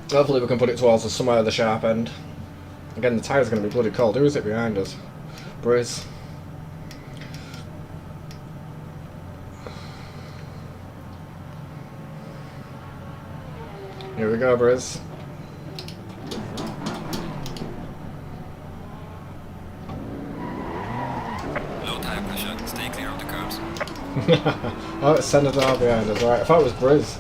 Hopefully we can put it towards us somewhere at the sharp end. Again, the tyre's going to be bloody cold. Who is it behind us? Briz. Here we go, Briz. Low tire pressure, stay clear of the curbs. Oh, it's Senator behind us, right. I thought it was Briz.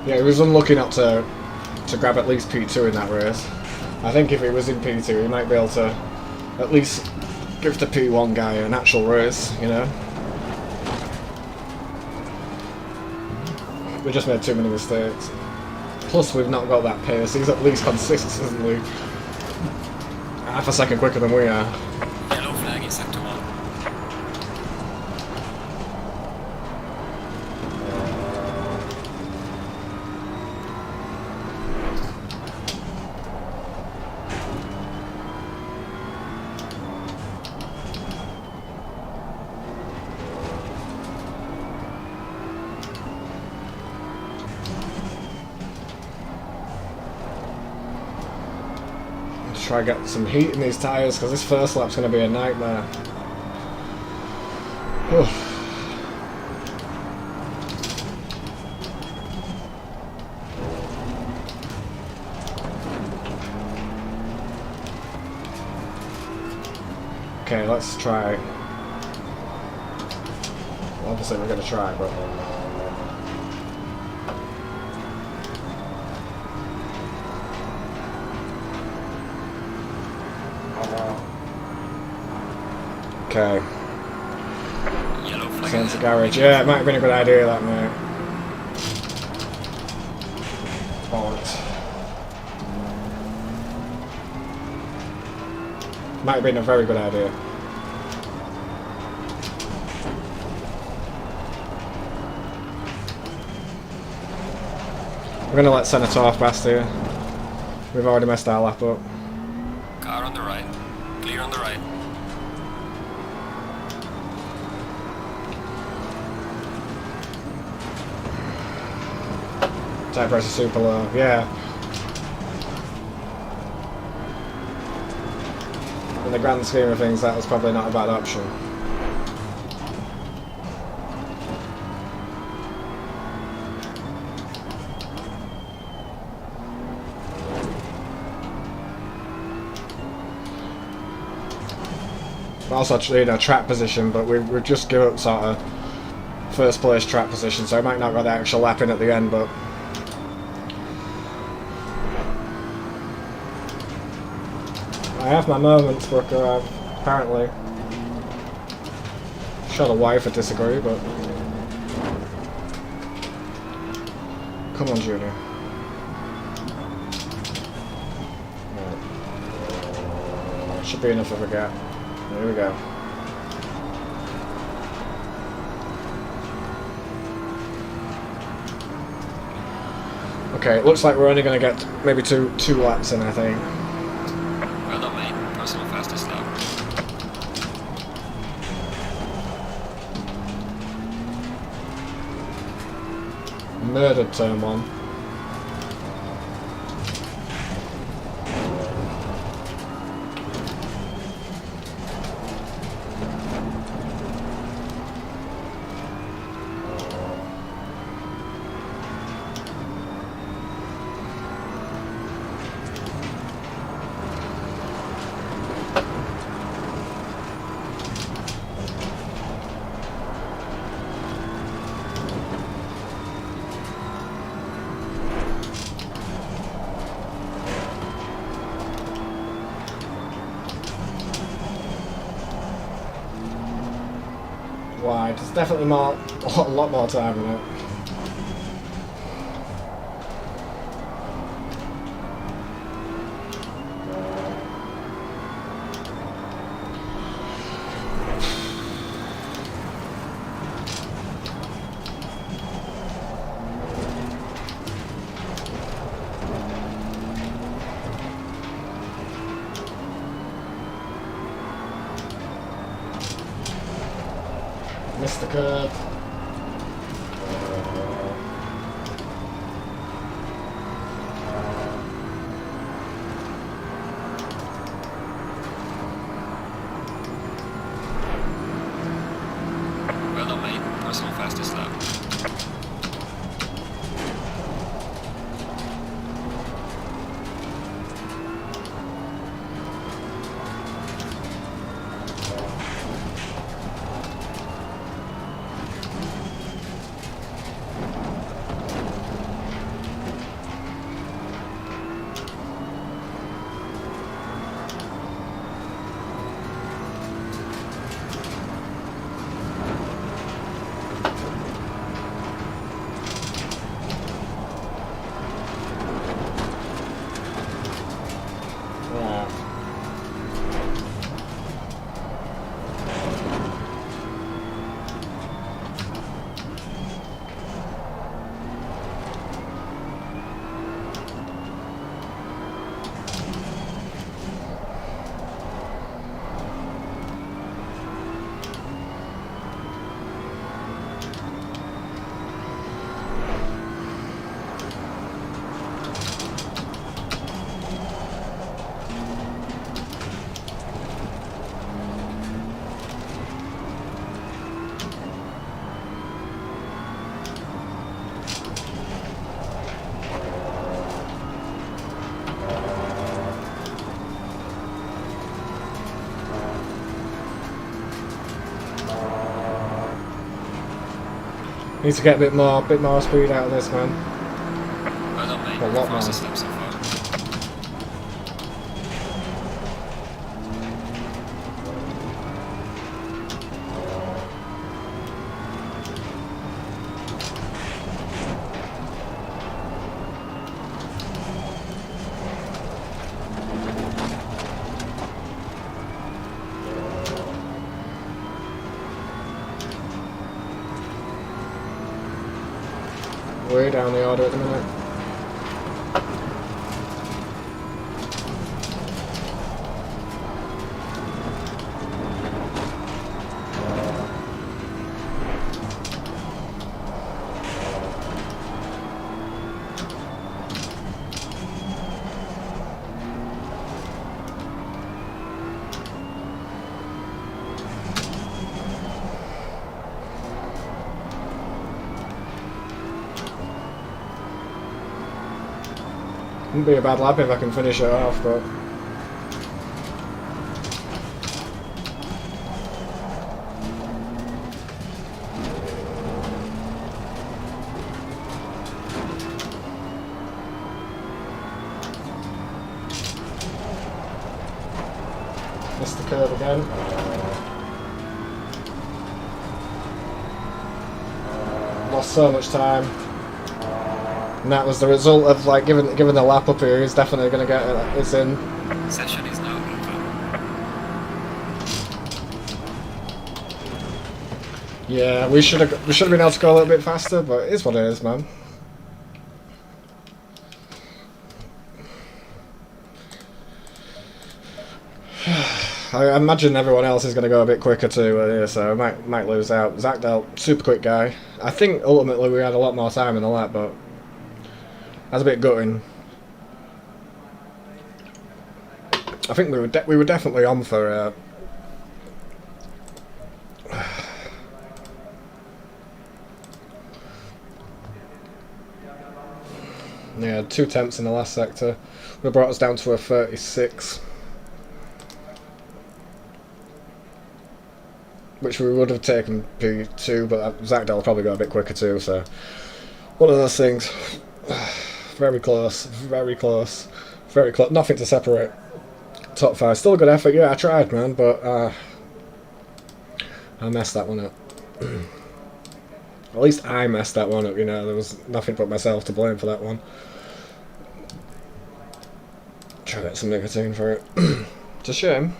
Yeah, he was unlucky not to grab at least P2 in that race. I think if he was in P2, he might be able to at least give the P1 guy an actual race, you know? We just made too many mistakes. Plus, we've not got that pace. He's at least consistently half a second quicker than we are. Yellow flag in sector 1. try and get some heat in these tyres, because this first lap's going to be a nightmare. Oof. Okay, let's try. Well, obviously we're going to try, but... Okay. Yellow flag. Sense the garage. Yeah, it might have been a good idea, that, mate. Bollocks. Might have been a very good idea. We're going to let Senator off past here. We've already messed our lap up. Car on the right. Clear on the right. Tire pressure super low, yeah. In the grand scheme of things, that was probably not a bad option. Also, actually, in a track position, but we've just given up sort of first place track position, so I might not got the actual lap in at the end, but I have my moments, Brooker, apparently. Sure the wife would disagree, but... Come on, Junior. Right. Should be enough of a gap. There we go. Okay, it looks like we're only going to get maybe two laps in, I think. Well done, mate. Personal fastest lap. Murdered turn one. Wide. There's definitely a lot more time in it. Missed the curve. Well done, mate. Personal fastest lap. Need to get a bit more speed out of this, man. Well done, mate. A lot more. Fastest lap so far. Way down the order at the minute. Wouldn't be a bad lap if I can finish it off, but missed the curve again. Lost so much time. And that was the result of like giving the lap up here. He's definitely going to get this in. Session is now over. Yeah, we should have been able to go a little bit faster, but it is what it is, man. I imagine everyone else is going to go a bit quicker too here, so I might lose out. Zandvoort, super quick guy. I think ultimately we had a lot more time in the lap, but that's a bit gutting. I think we were definitely on for. Yeah, 2 temps in the last sector. Would have brought us down to a 36. Which we would have taken P2, but Zandvoort will probably go a bit quicker too, so. One of those things. Very close, very close, very close. Nothing to separate. Top 5. Still a good effort. Yeah, I tried, man, but I messed that one up. At least I messed that one up, you know. There was nothing but myself to blame for that one. Try to get some nicotine for it. It's a shame.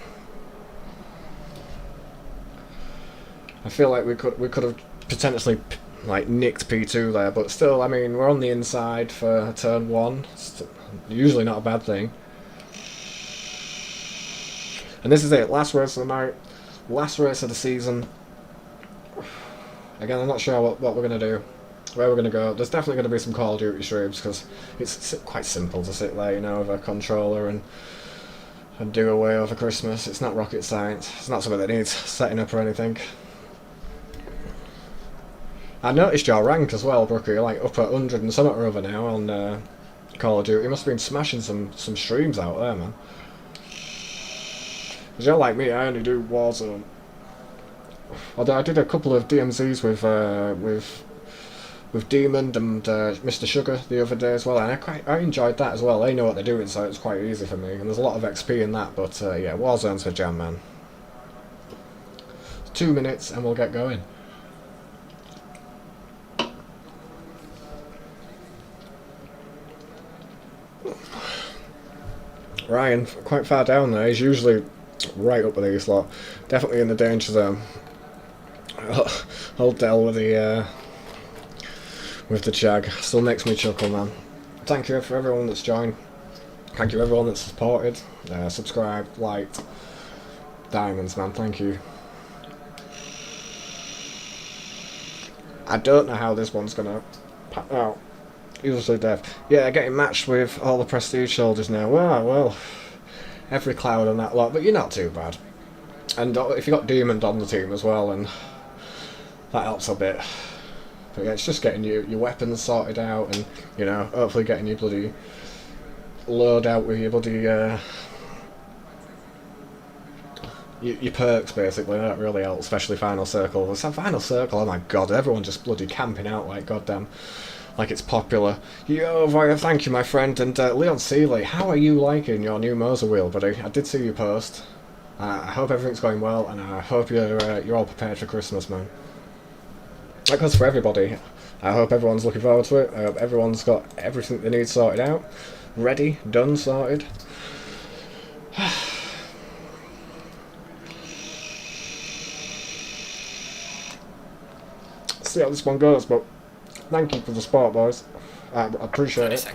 I feel like we could have potentially like nicked P2 there, but still, I mean, we're on the inside for turn 1. It's usually not a bad thing. And this is it, last race of the night, last race of the season. Again, I'm not sure what we're going to do, where we're going to go. There's definitely going to be some Call of Duty streams, because it's quite simple to sit there, you know, with a controller and do away over Christmas. It's not rocket science. It's not something that needs setting up or anything. I noticed your rank as well, Brooker. You're like up at 100 and something or other now on Call of Duty. You must have been smashing some streams out there, man. Because you're like me, I only do Warzone. Although I did a couple of DMZs with Demon and Mr. Sugar the other day as well, and I enjoyed that as well. They know what they're doing, so it's quite easy for me. And there's a lot of XP in that, but yeah, Warzone's for jam, man. 2 minutes and we'll get going. Ryan, quite far down there. He's usually right up with these lot. Definitely in the danger zone. Old Dell with the jag. Still makes me chuckle, man. Thank you for everyone that's joined. Thank you everyone that's supported, subscribed, liked. Diamonds, man. Thank you. I don't know how this one's gonna pack out. Usually dev. Yeah, getting matched with all the prestige soldiers now. Well, every cloud on that lot, but you're not too bad. And if you got Demon on the team as well, and that helps a bit. But yeah, it's just getting your weapons sorted out, and you know, hopefully getting your bloody load out with your bloody your perks basically. That really helps, especially final circle. It's a final circle. Oh my god, everyone just bloody camping out like goddamn, like it's popular. Yo, Via, thank you, my friend. And Leon Seeley, how are you liking your new Moser wheel, buddy? I did see you post. I hope everything's going well, and I hope you're all prepared for Christmas, man. That goes for everybody. I hope everyone's looking forward to it. I hope everyone's got everything they need sorted out, ready, done, sorted. See how this one goes, but thank you for the support, boys. I appreciate it.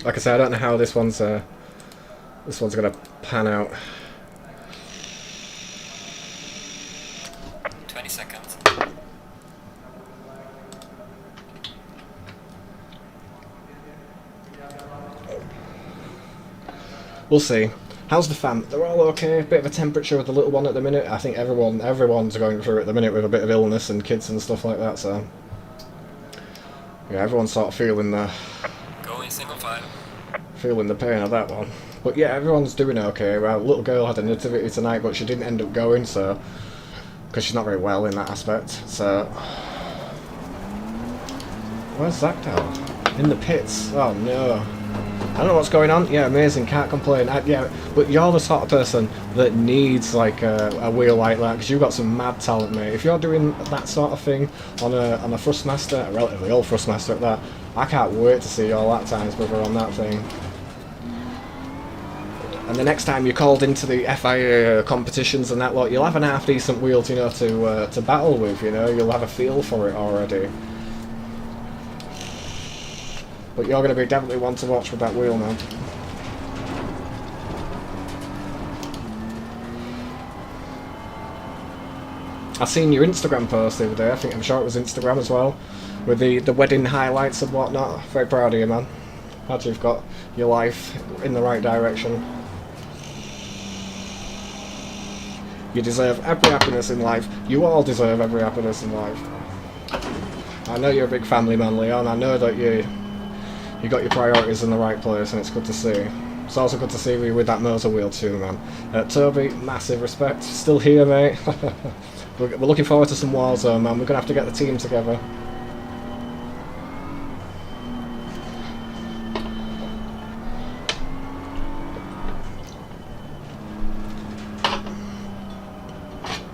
Like I said, I don't know how this one's gonna pan out. 20 seconds. We'll see. How's the fam? They're all okay. Bit of a temperature with the little one at the minute. I think everyone's going through it at the minute with a bit of illness and kids and stuff like that. So yeah, everyone's sort of feeling the Single file. Feeling the pain of that one. But yeah, everyone's doing okay. Well, little girl had a nativity tonight, but she didn't end up going, so because she's not very well in that aspect. So where's Zach now? In the pits. Oh no. I don't know what's going on. Yeah, amazing. Can't complain. Yeah, but you're the sort of person that needs like a wheel like that because you've got some mad talent, mate. If you're doing that sort of thing on a Thrustmaster, a relatively old Thrustmaster at that, I can't wait to see your lap times, brother, on that thing. And the next time you're called into the FIA competitions and that lot, you'll have an half decent wheel, you know, to battle with. You know, you'll have a feel for it already. But you're going to be definitely one to watch with that wheel, man. I seen your Instagram post the other day. I'm sure it was Instagram as well, with the wedding highlights and whatnot. Very proud of you, man. Glad you've got your life in the right direction. You deserve every happiness in life. You all deserve every happiness in life. I know you're a big family man, Leon. I know that you got your priorities in the right place, and it's good to see. It's also good to see you with that Moser wheel too, man. Toby, massive respect. Still here, mate. We're looking forward to some Warzone, man. We're going to have to get the team together.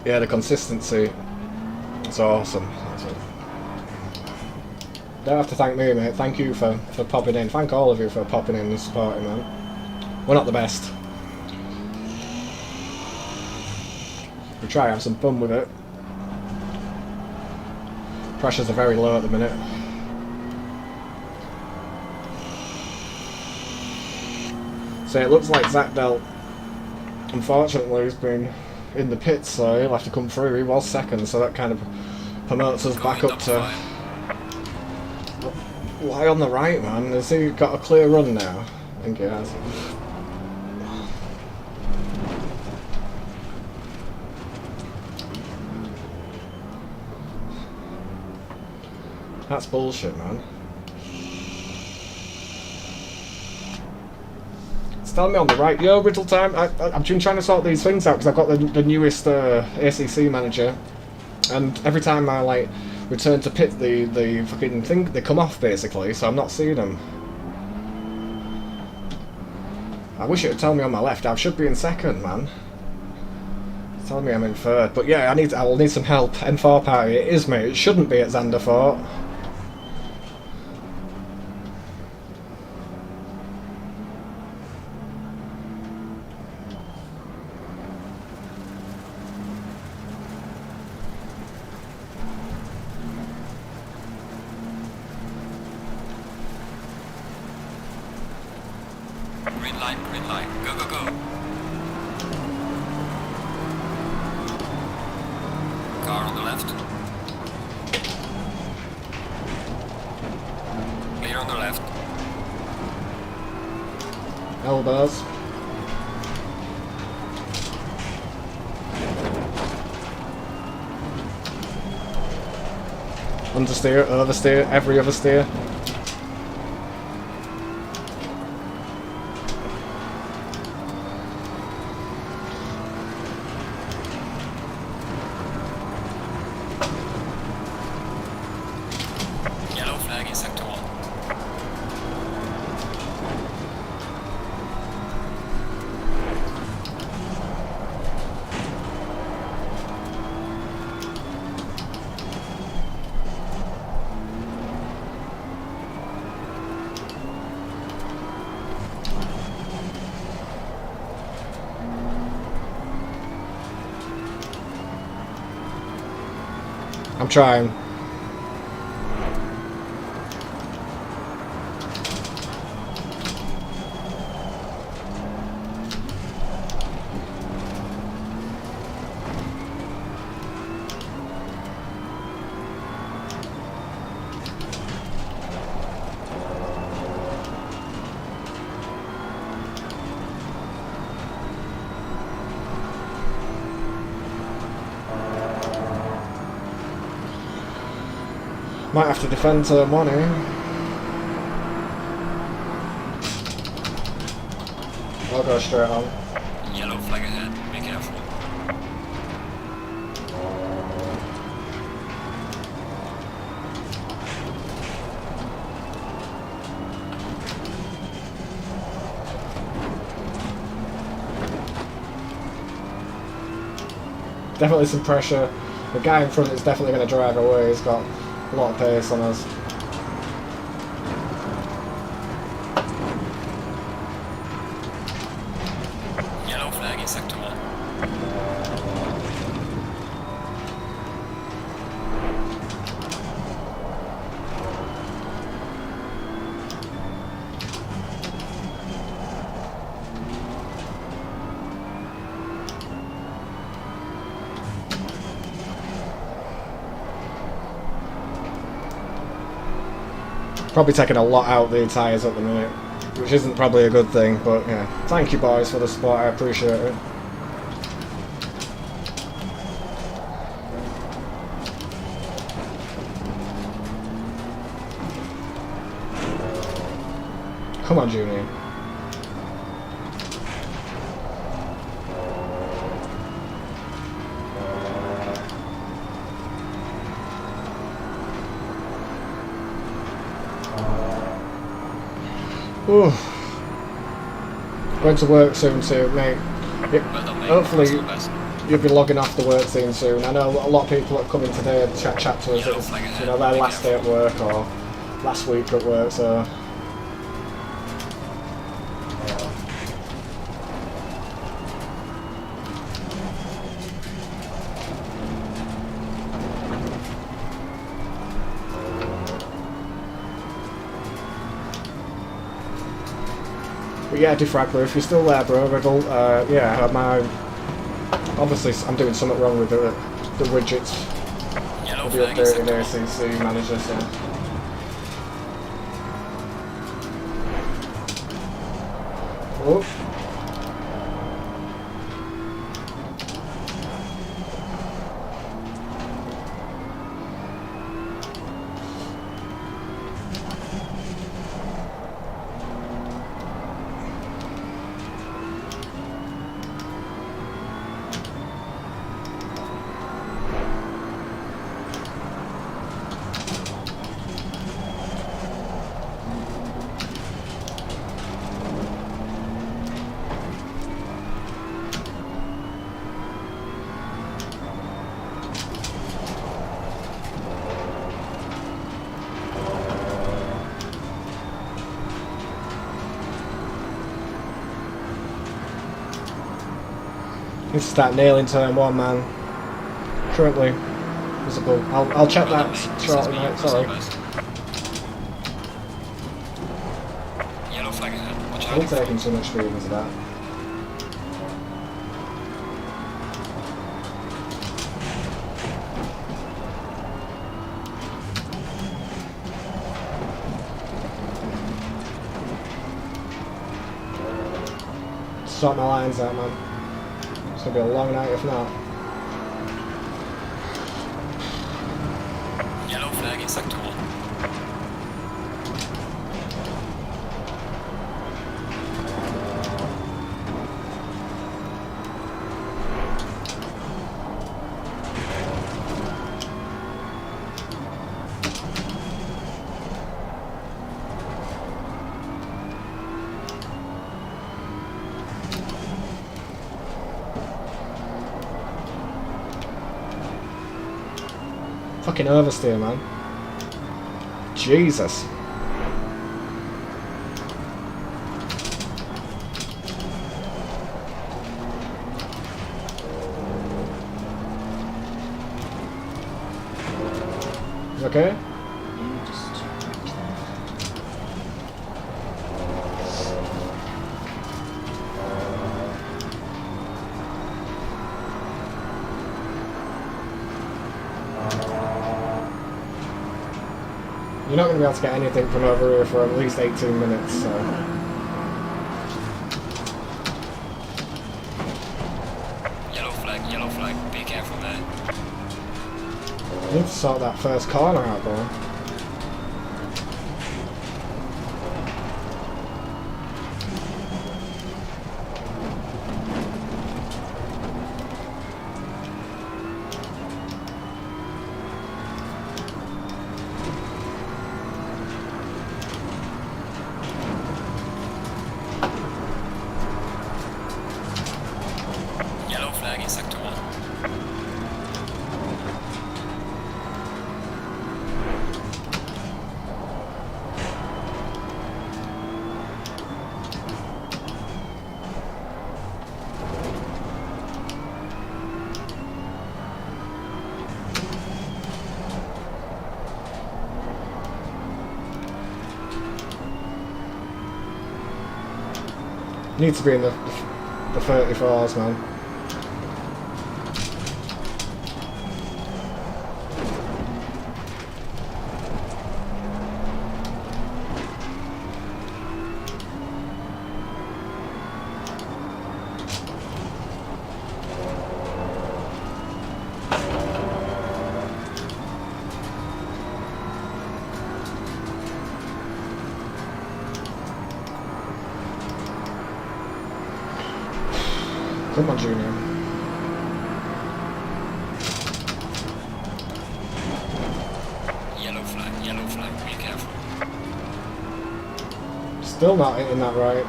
Yeah, the consistency. It's awesome. Don't have to thank me, mate. Thank you for popping in. Thank all of you for popping in and supporting, man. We're not the best. We try to have some fun with it. Pressures are very low at the minute. So it looks like Zach Delt, unfortunately, has been in the pits, so he'll have to come through. He was second, so that kind of promotes us back up to... Why on the right, man? Has he got a clear run now? I think he has. That's bullshit, man. It's telling me on the right. Yo, Riddle time. I've been trying to sort these things out because I've got the newest ACC manager, and every time I like return to pit, the fucking thing, they come off basically, so I'm not seeing them. I wish it would tell me on my left. I should be in second, man. It's telling me I'm in third, but yeah, I will need some help. M4 party, it is, mate. It shouldn't be at Zandavoort. Green light, go, go, go. Car on the left. Clear on the left. Elbows. Understeer, oversteer, every other steer. I'm trying. Might have to defend turn 1 here. I'll go straight on. Yellow flag ahead. Be careful. Definitely some pressure. The guy in front is definitely going to drive away. He's got a lot of pace on us. Yellow flag in sector 1. Probably taking a lot out of the tyres at the minute, which isn't probably a good thing, but yeah. Thank you boys for the support, I appreciate it. Come on, Junior. Ooh. Going to work soon too, mate. Well done, mate. Hopefully That's the best. you'll be logging off the work scene soon. I know a lot of people that come in today and chat to us. Yellow It's, flag ahead. you know, their Be last day at careful. work or last week at work, so but yeah, Defragler, if you're still there, bro, Riddle, yeah, obviously I'm doing something wrong with the widgets. Yellow I'll be flag in updating sector 1. ACC manager, so. Oh. Need to start nailing turn 1, man. Currently visible. I'll check Well that done, mate. This shortly, has been mate. your Sorry. best. Yellow flag ahead. Watch I'm out. taking too much speed into that. Sort my lines out, man. It's gonna be a long night if not. Yellow flag in sector 1. Fucking oversteer, man. Jesus. okay? Yeah, just right there. You're not going to be able to get anything from over here for at least 18 minutes, so... Yellow flag, be careful there. You need to sort that first corner out, though. Yellow flag in sector 1. Needs to be in the 34s, man. Come on, Junior. Yellow flag, be careful. Still not hitting that right.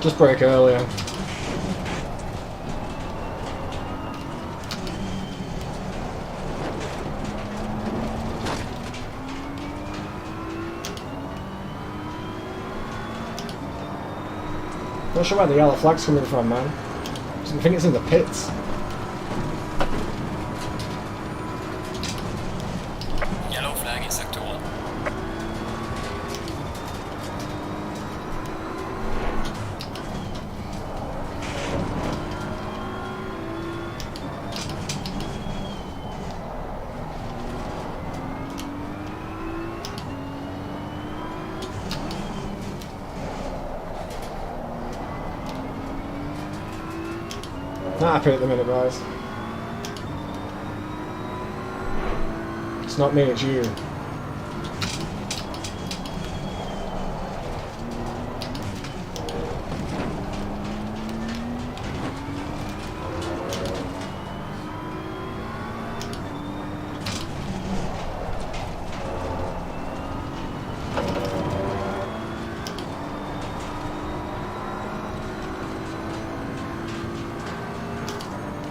Just brake earlier. Not sure where the yellow flag's coming from, man. I think it's in the pits. Yellow flag in sector 1. Not happy at the minute, guys. It's not me, it's you.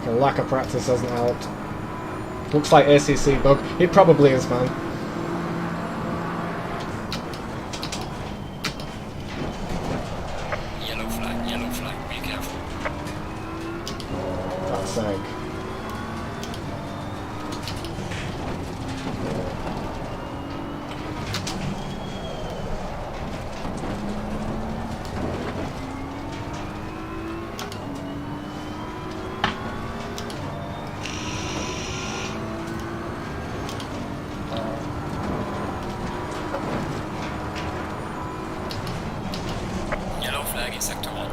The lack of practice hasn't helped. Looks like ACC bug. It probably is, man. Yellow flag, be careful. For fuck's sake. Yellow flag in sector 1.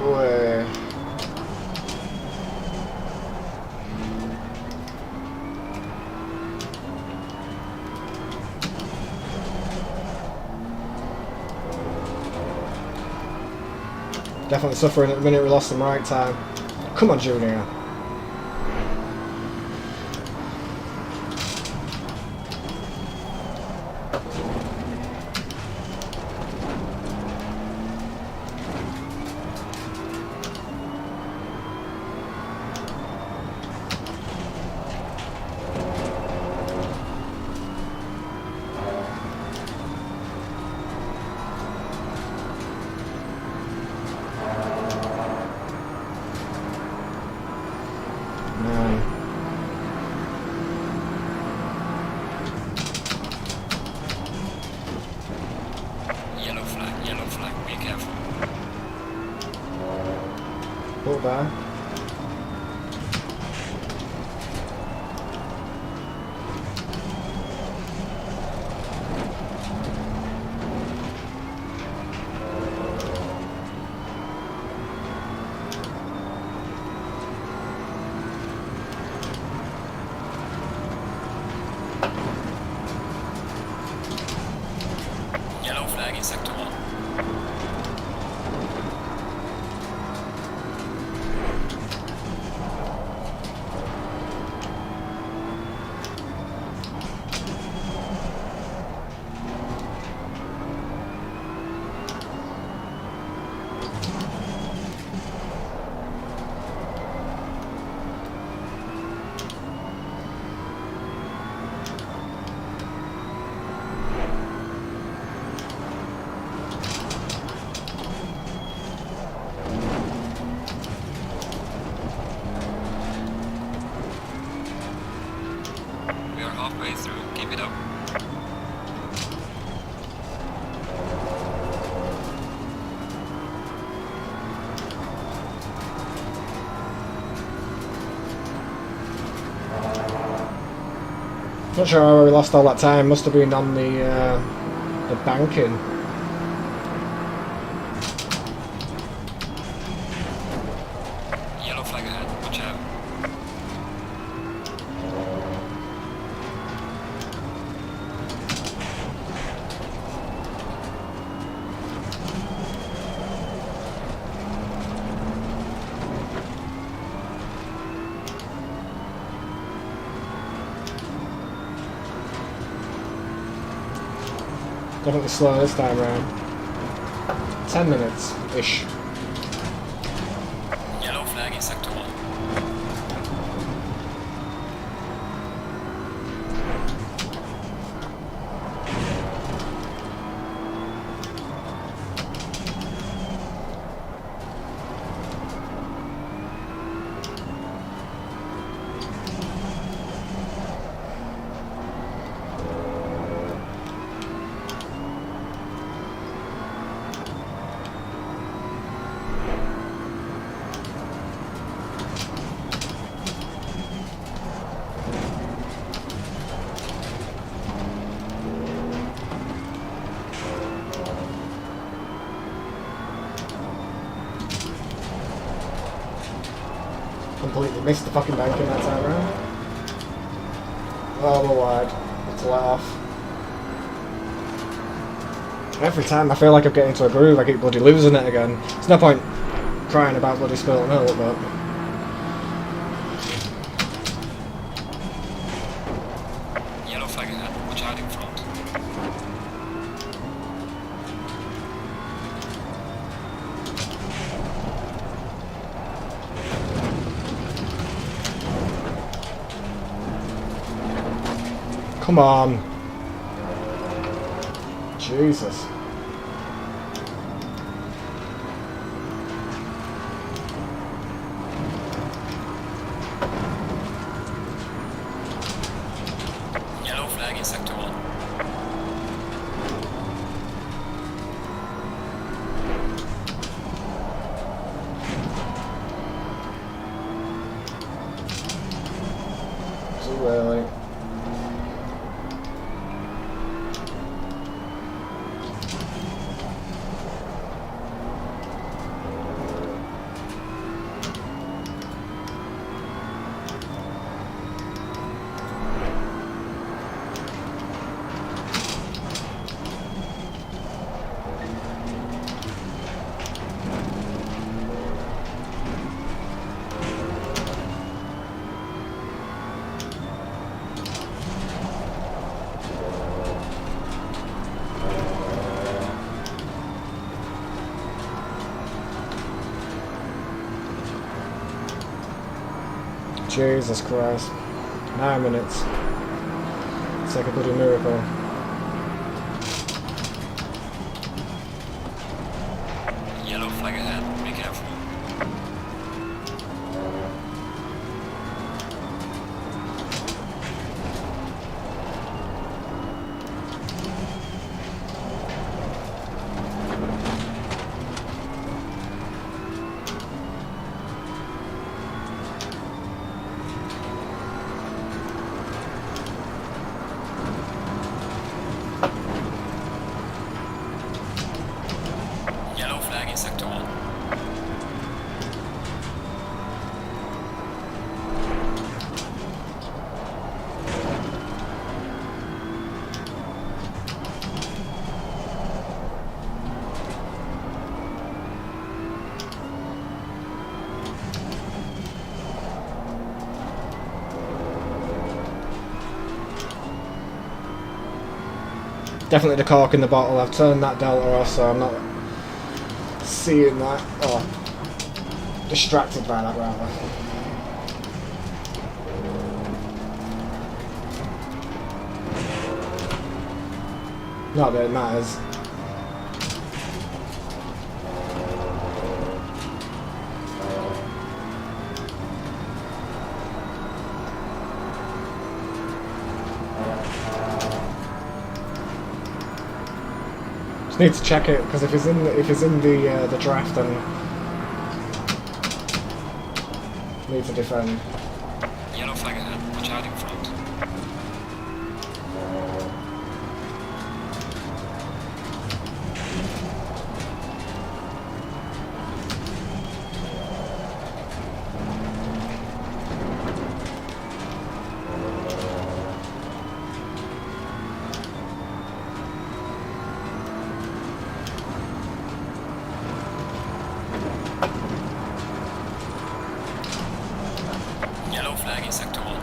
Way. Definitely suffering at the minute. We lost some right time. Come on, Junior. Man. Yellow flag, be careful. Pull back. Yellow flag in sector 1. We are halfway through, keep it up. Not sure how we lost all that time. Must have been on the banking. Yellow flag ahead, watch out. Definitely slow this time around. 10 minutes ish. Yellow flag in sector 1. Completely missed the fucking banking that time around. Oh, we're wide. It's let off. Every time I feel like I'm getting into a groove, I keep bloody losing it again. There's no point crying about bloody spilt milk, but... Yellow flag ahead, watch out in front. Come on. Jesus. Yellow flag in sector 1. Too early. Jesus Christ. 9 minutes. It's like a bloody miracle. Yellow flag ahead, be careful. Definitely the cork in the bottle. I've turned that delta off, so I'm not seeing that, or distracted by that rather. Not that it matters. Just need to check it, because if it's in the draft, then need to defend. Yellow flag ahead. Watch out in front. Yellow flag in sector 1.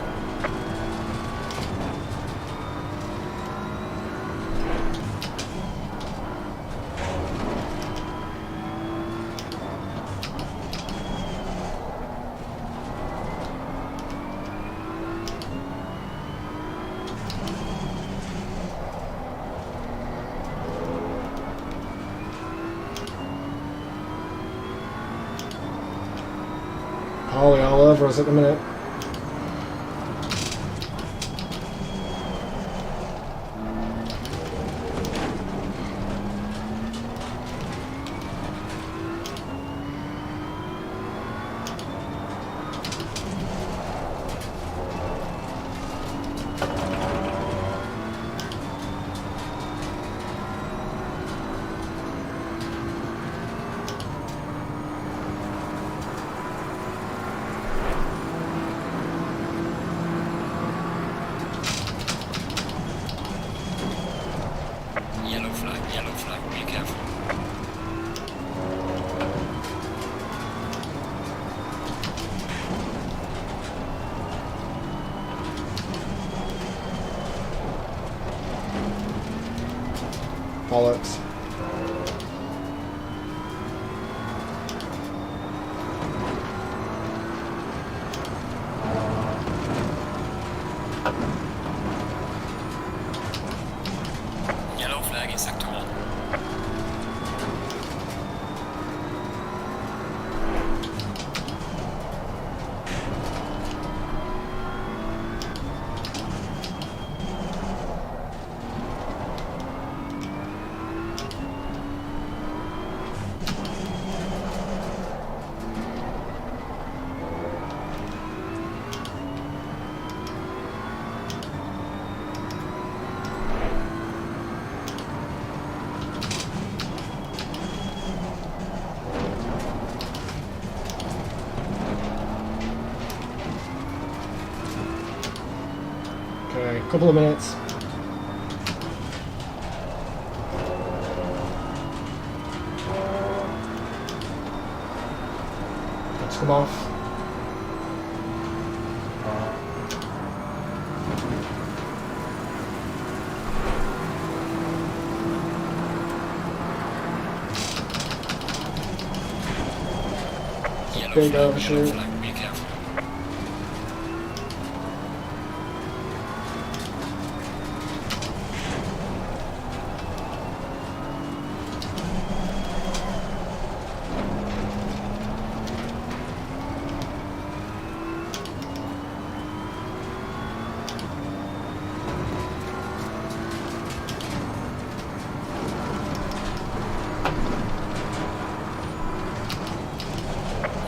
Holly all over us at the minute. Yellow flag, be careful. Bollocks. Yellow flag in sector 1. Okay, couple of minutes. Let's come off. Big overshoot. Yellow flag, be careful.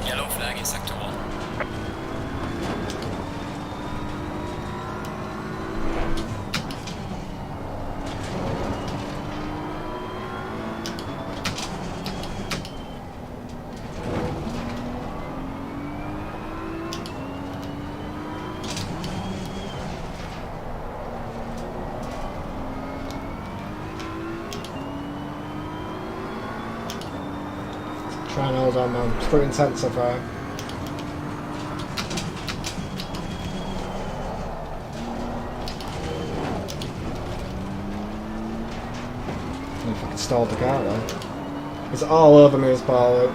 Yellow flag in sector 1. Try and hold on, man. It's pretty intense so far. stalled the car there. He's all over me, his Paulie.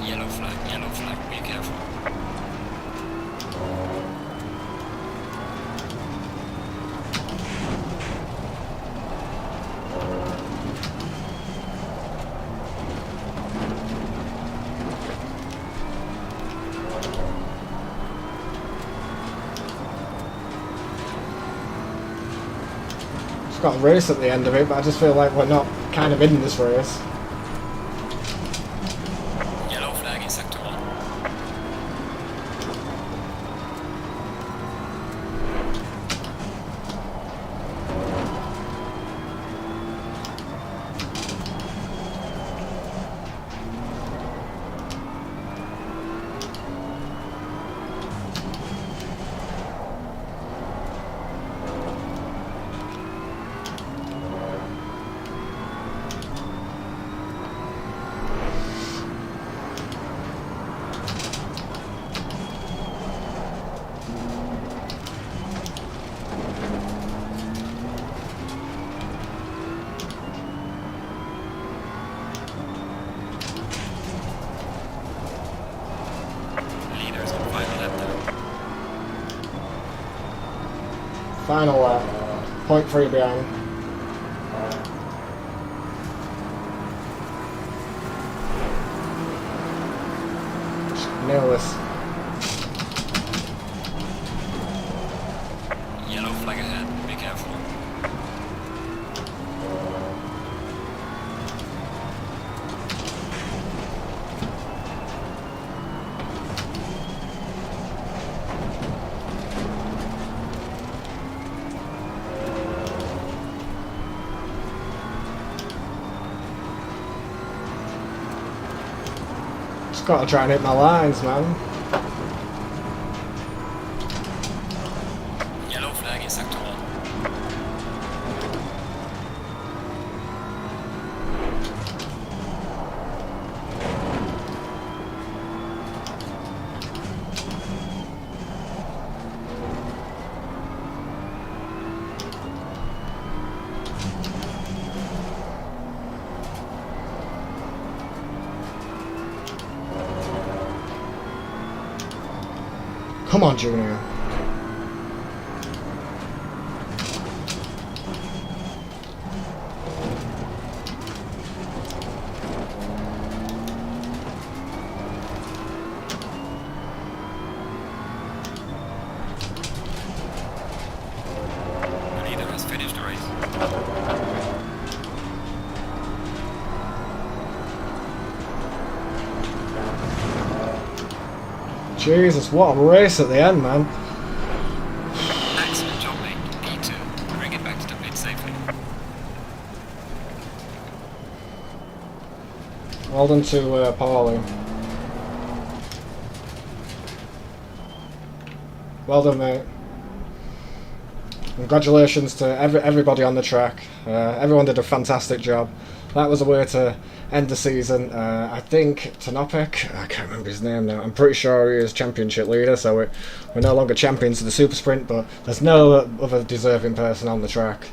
Yellow flag, be careful. It's got a race at the end of it, but I just feel like we're not kind of in this race. Yellow flag in sector 1. Leaders on final lap now. Final lap. 0.3 behind. Nail this. Yellow flag ahead, be careful. Just gotta try and hit my lines, man. Yellow flag in sector 1. Come on, Junior. The leader has finished the race. Jesus, what a race at the end, man. Excellent job, mate. P2. Bring it back to the pit safely. Well done to Paulie. Well done, mate. Congratulations to everybody on the track. Everyone did a fantastic job. That was a way to end the season. I think Tanopek, I can't remember his name now, I'm pretty sure he is championship leader, so we're no longer champions of the super sprint, but there's no other deserving person on the track.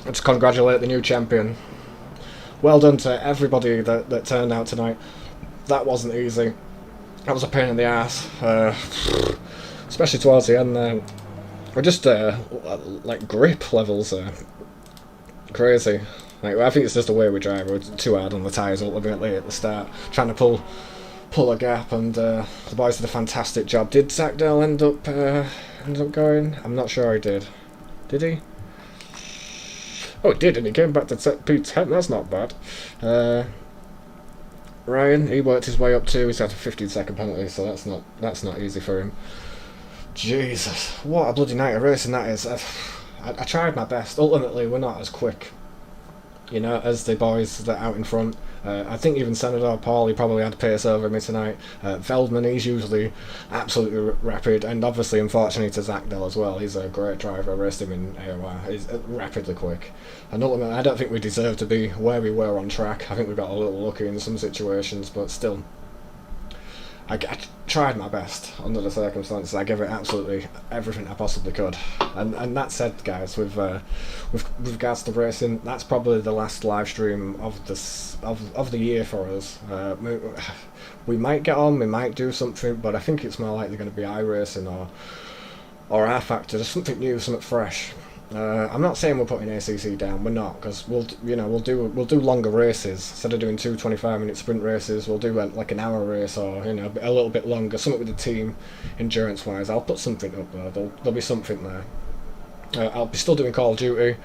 Let's congratulate the new champion. Well done to everybody that turned out tonight. That wasn't easy. That was a pain in the ass, especially towards the end there. We're just like grip levels crazy. Like, I think it's just the way we drive. We're too hard on the tyres ultimately at the start, trying to pull a gap, and the boys did a fantastic job. Did Zach Dale end up going? I'm not sure he did. Did he? Oh, it did, and he came back to P10. That's not bad. Ryan, he worked his way up too. He's had a 15-second penalty, so that's not easy for him. Jesus, what a bloody night of racing that is. I tried my best. Ultimately, we're not as quick, you know, as the boys that are out in front. I think even Senator Paul, he probably had pace over me tonight. Veldman, he's usually absolutely rapid, and obviously, unfortunately, to Zachdell as well. He's a great driver. I raced him in AOR. He's rapidly quick. And ultimately, I don't think we deserve to be where we were on track. I think we got a little lucky in some situations, but still, I tried my best under the circumstances. I gave it absolutely everything I possibly could. And that said, guys, with regards to racing, that's probably the last live stream of the year for us. We might get on, we might do something, but I think it's more likely going to be iRacing or R Factor, just something new, something fresh. I'm not saying we're putting ACC down. We're not, because we'll do longer races instead of doing 2 25-minute sprint races. We'll do like an hour race, or a little bit longer, something with the team, endurance-wise. I'll put something up there. There'll be something there. I'll be still doing Call of Duty.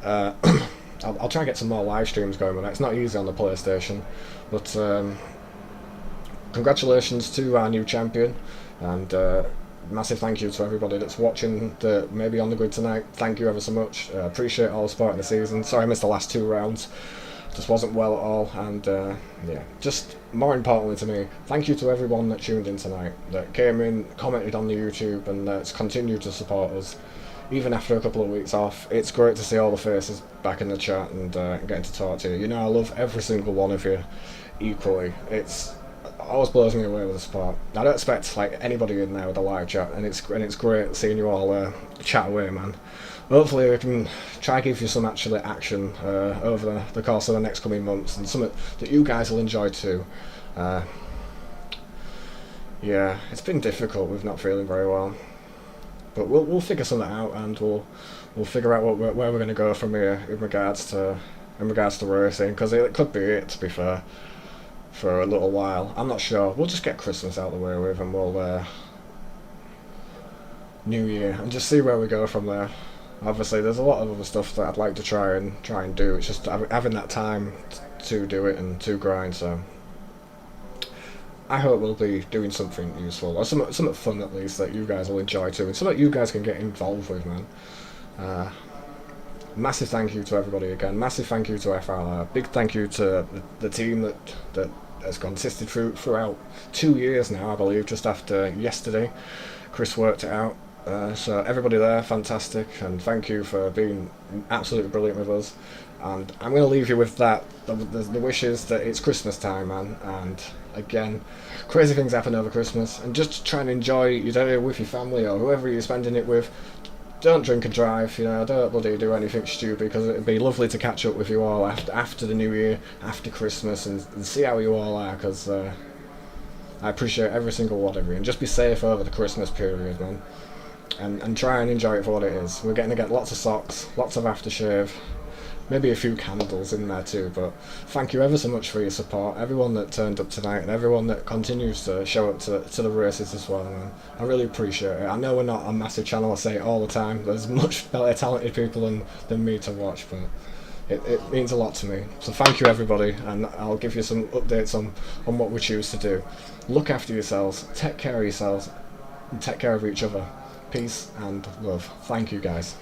I'll try and get some more live streams going with that. It's not easy on the PlayStation, but congratulations to our new champion, and massive thank you to everybody that's watching, maybe on the grid tonight. Thank you ever so much. Appreciate all the support in the season. Sorry I missed the last 2 rounds. Just wasn't well at all. And yeah, just more importantly to me, thank you to everyone that tuned in tonight, that came in, commented on the YouTube, and that's continued to support us even after a couple of weeks off. It's great to see all the faces back in the chat and getting to talk to you. You know, I love every single one of you equally. It always blows me away with the support. I don't expect like anybody in there with a live chat, and it's great seeing you all chat away, man. Hopefully we can try to give you some actual action over the course of the next coming months, and something that you guys will enjoy too. Yeah, it's been difficult with not feeling very well, but we'll figure something out, and we'll figure out where we're going to go from here in regards to racing, because it could be it, to be fair, for a little while. I'm not sure. We'll just get Christmas out of the way with, and we'll New Year, and just see where we go from there. Obviously, there's a lot of other stuff that I'd like to try and do. It's just having that time to do it and to grind. So I hope we'll be doing something useful, or something fun at least, that you guys will enjoy too, and something you guys can get involved with, man. Massive thank you to everybody again. Massive thank you to FRL. Big thank you to the team that has consisted throughout 2 years now, I believe, just after yesterday. Chris worked it out. So everybody there, fantastic, and thank you for being absolutely brilliant with us. And I'm going to leave you with that, the wishes that it's Christmas time, man, and again, crazy things happen over Christmas, and just try and enjoy your day with your family or whoever you're spending it with. Don't drink and drive, don't bloody do anything stupid, because it'd be lovely to catch up with you all after the New Year, after Christmas, and see how you all are, because I appreciate every single one of you, and just be safe over the Christmas period, man. And try and enjoy it for what it is. We're going to get lots of socks, lots of aftershave, maybe a few candles in there too, but thank you ever so much for your support, everyone that turned up tonight, and everyone that continues to show up to the races as well, man. I really appreciate it. I know we're not a massive channel, I say it all the time, there's much better talented people than me to watch, but it means a lot to me. So thank you everybody, and I'll give you some updates on what we choose to do. Look after yourselves, take care of yourselves, and take care of each other. Peace and love. Thank you guys.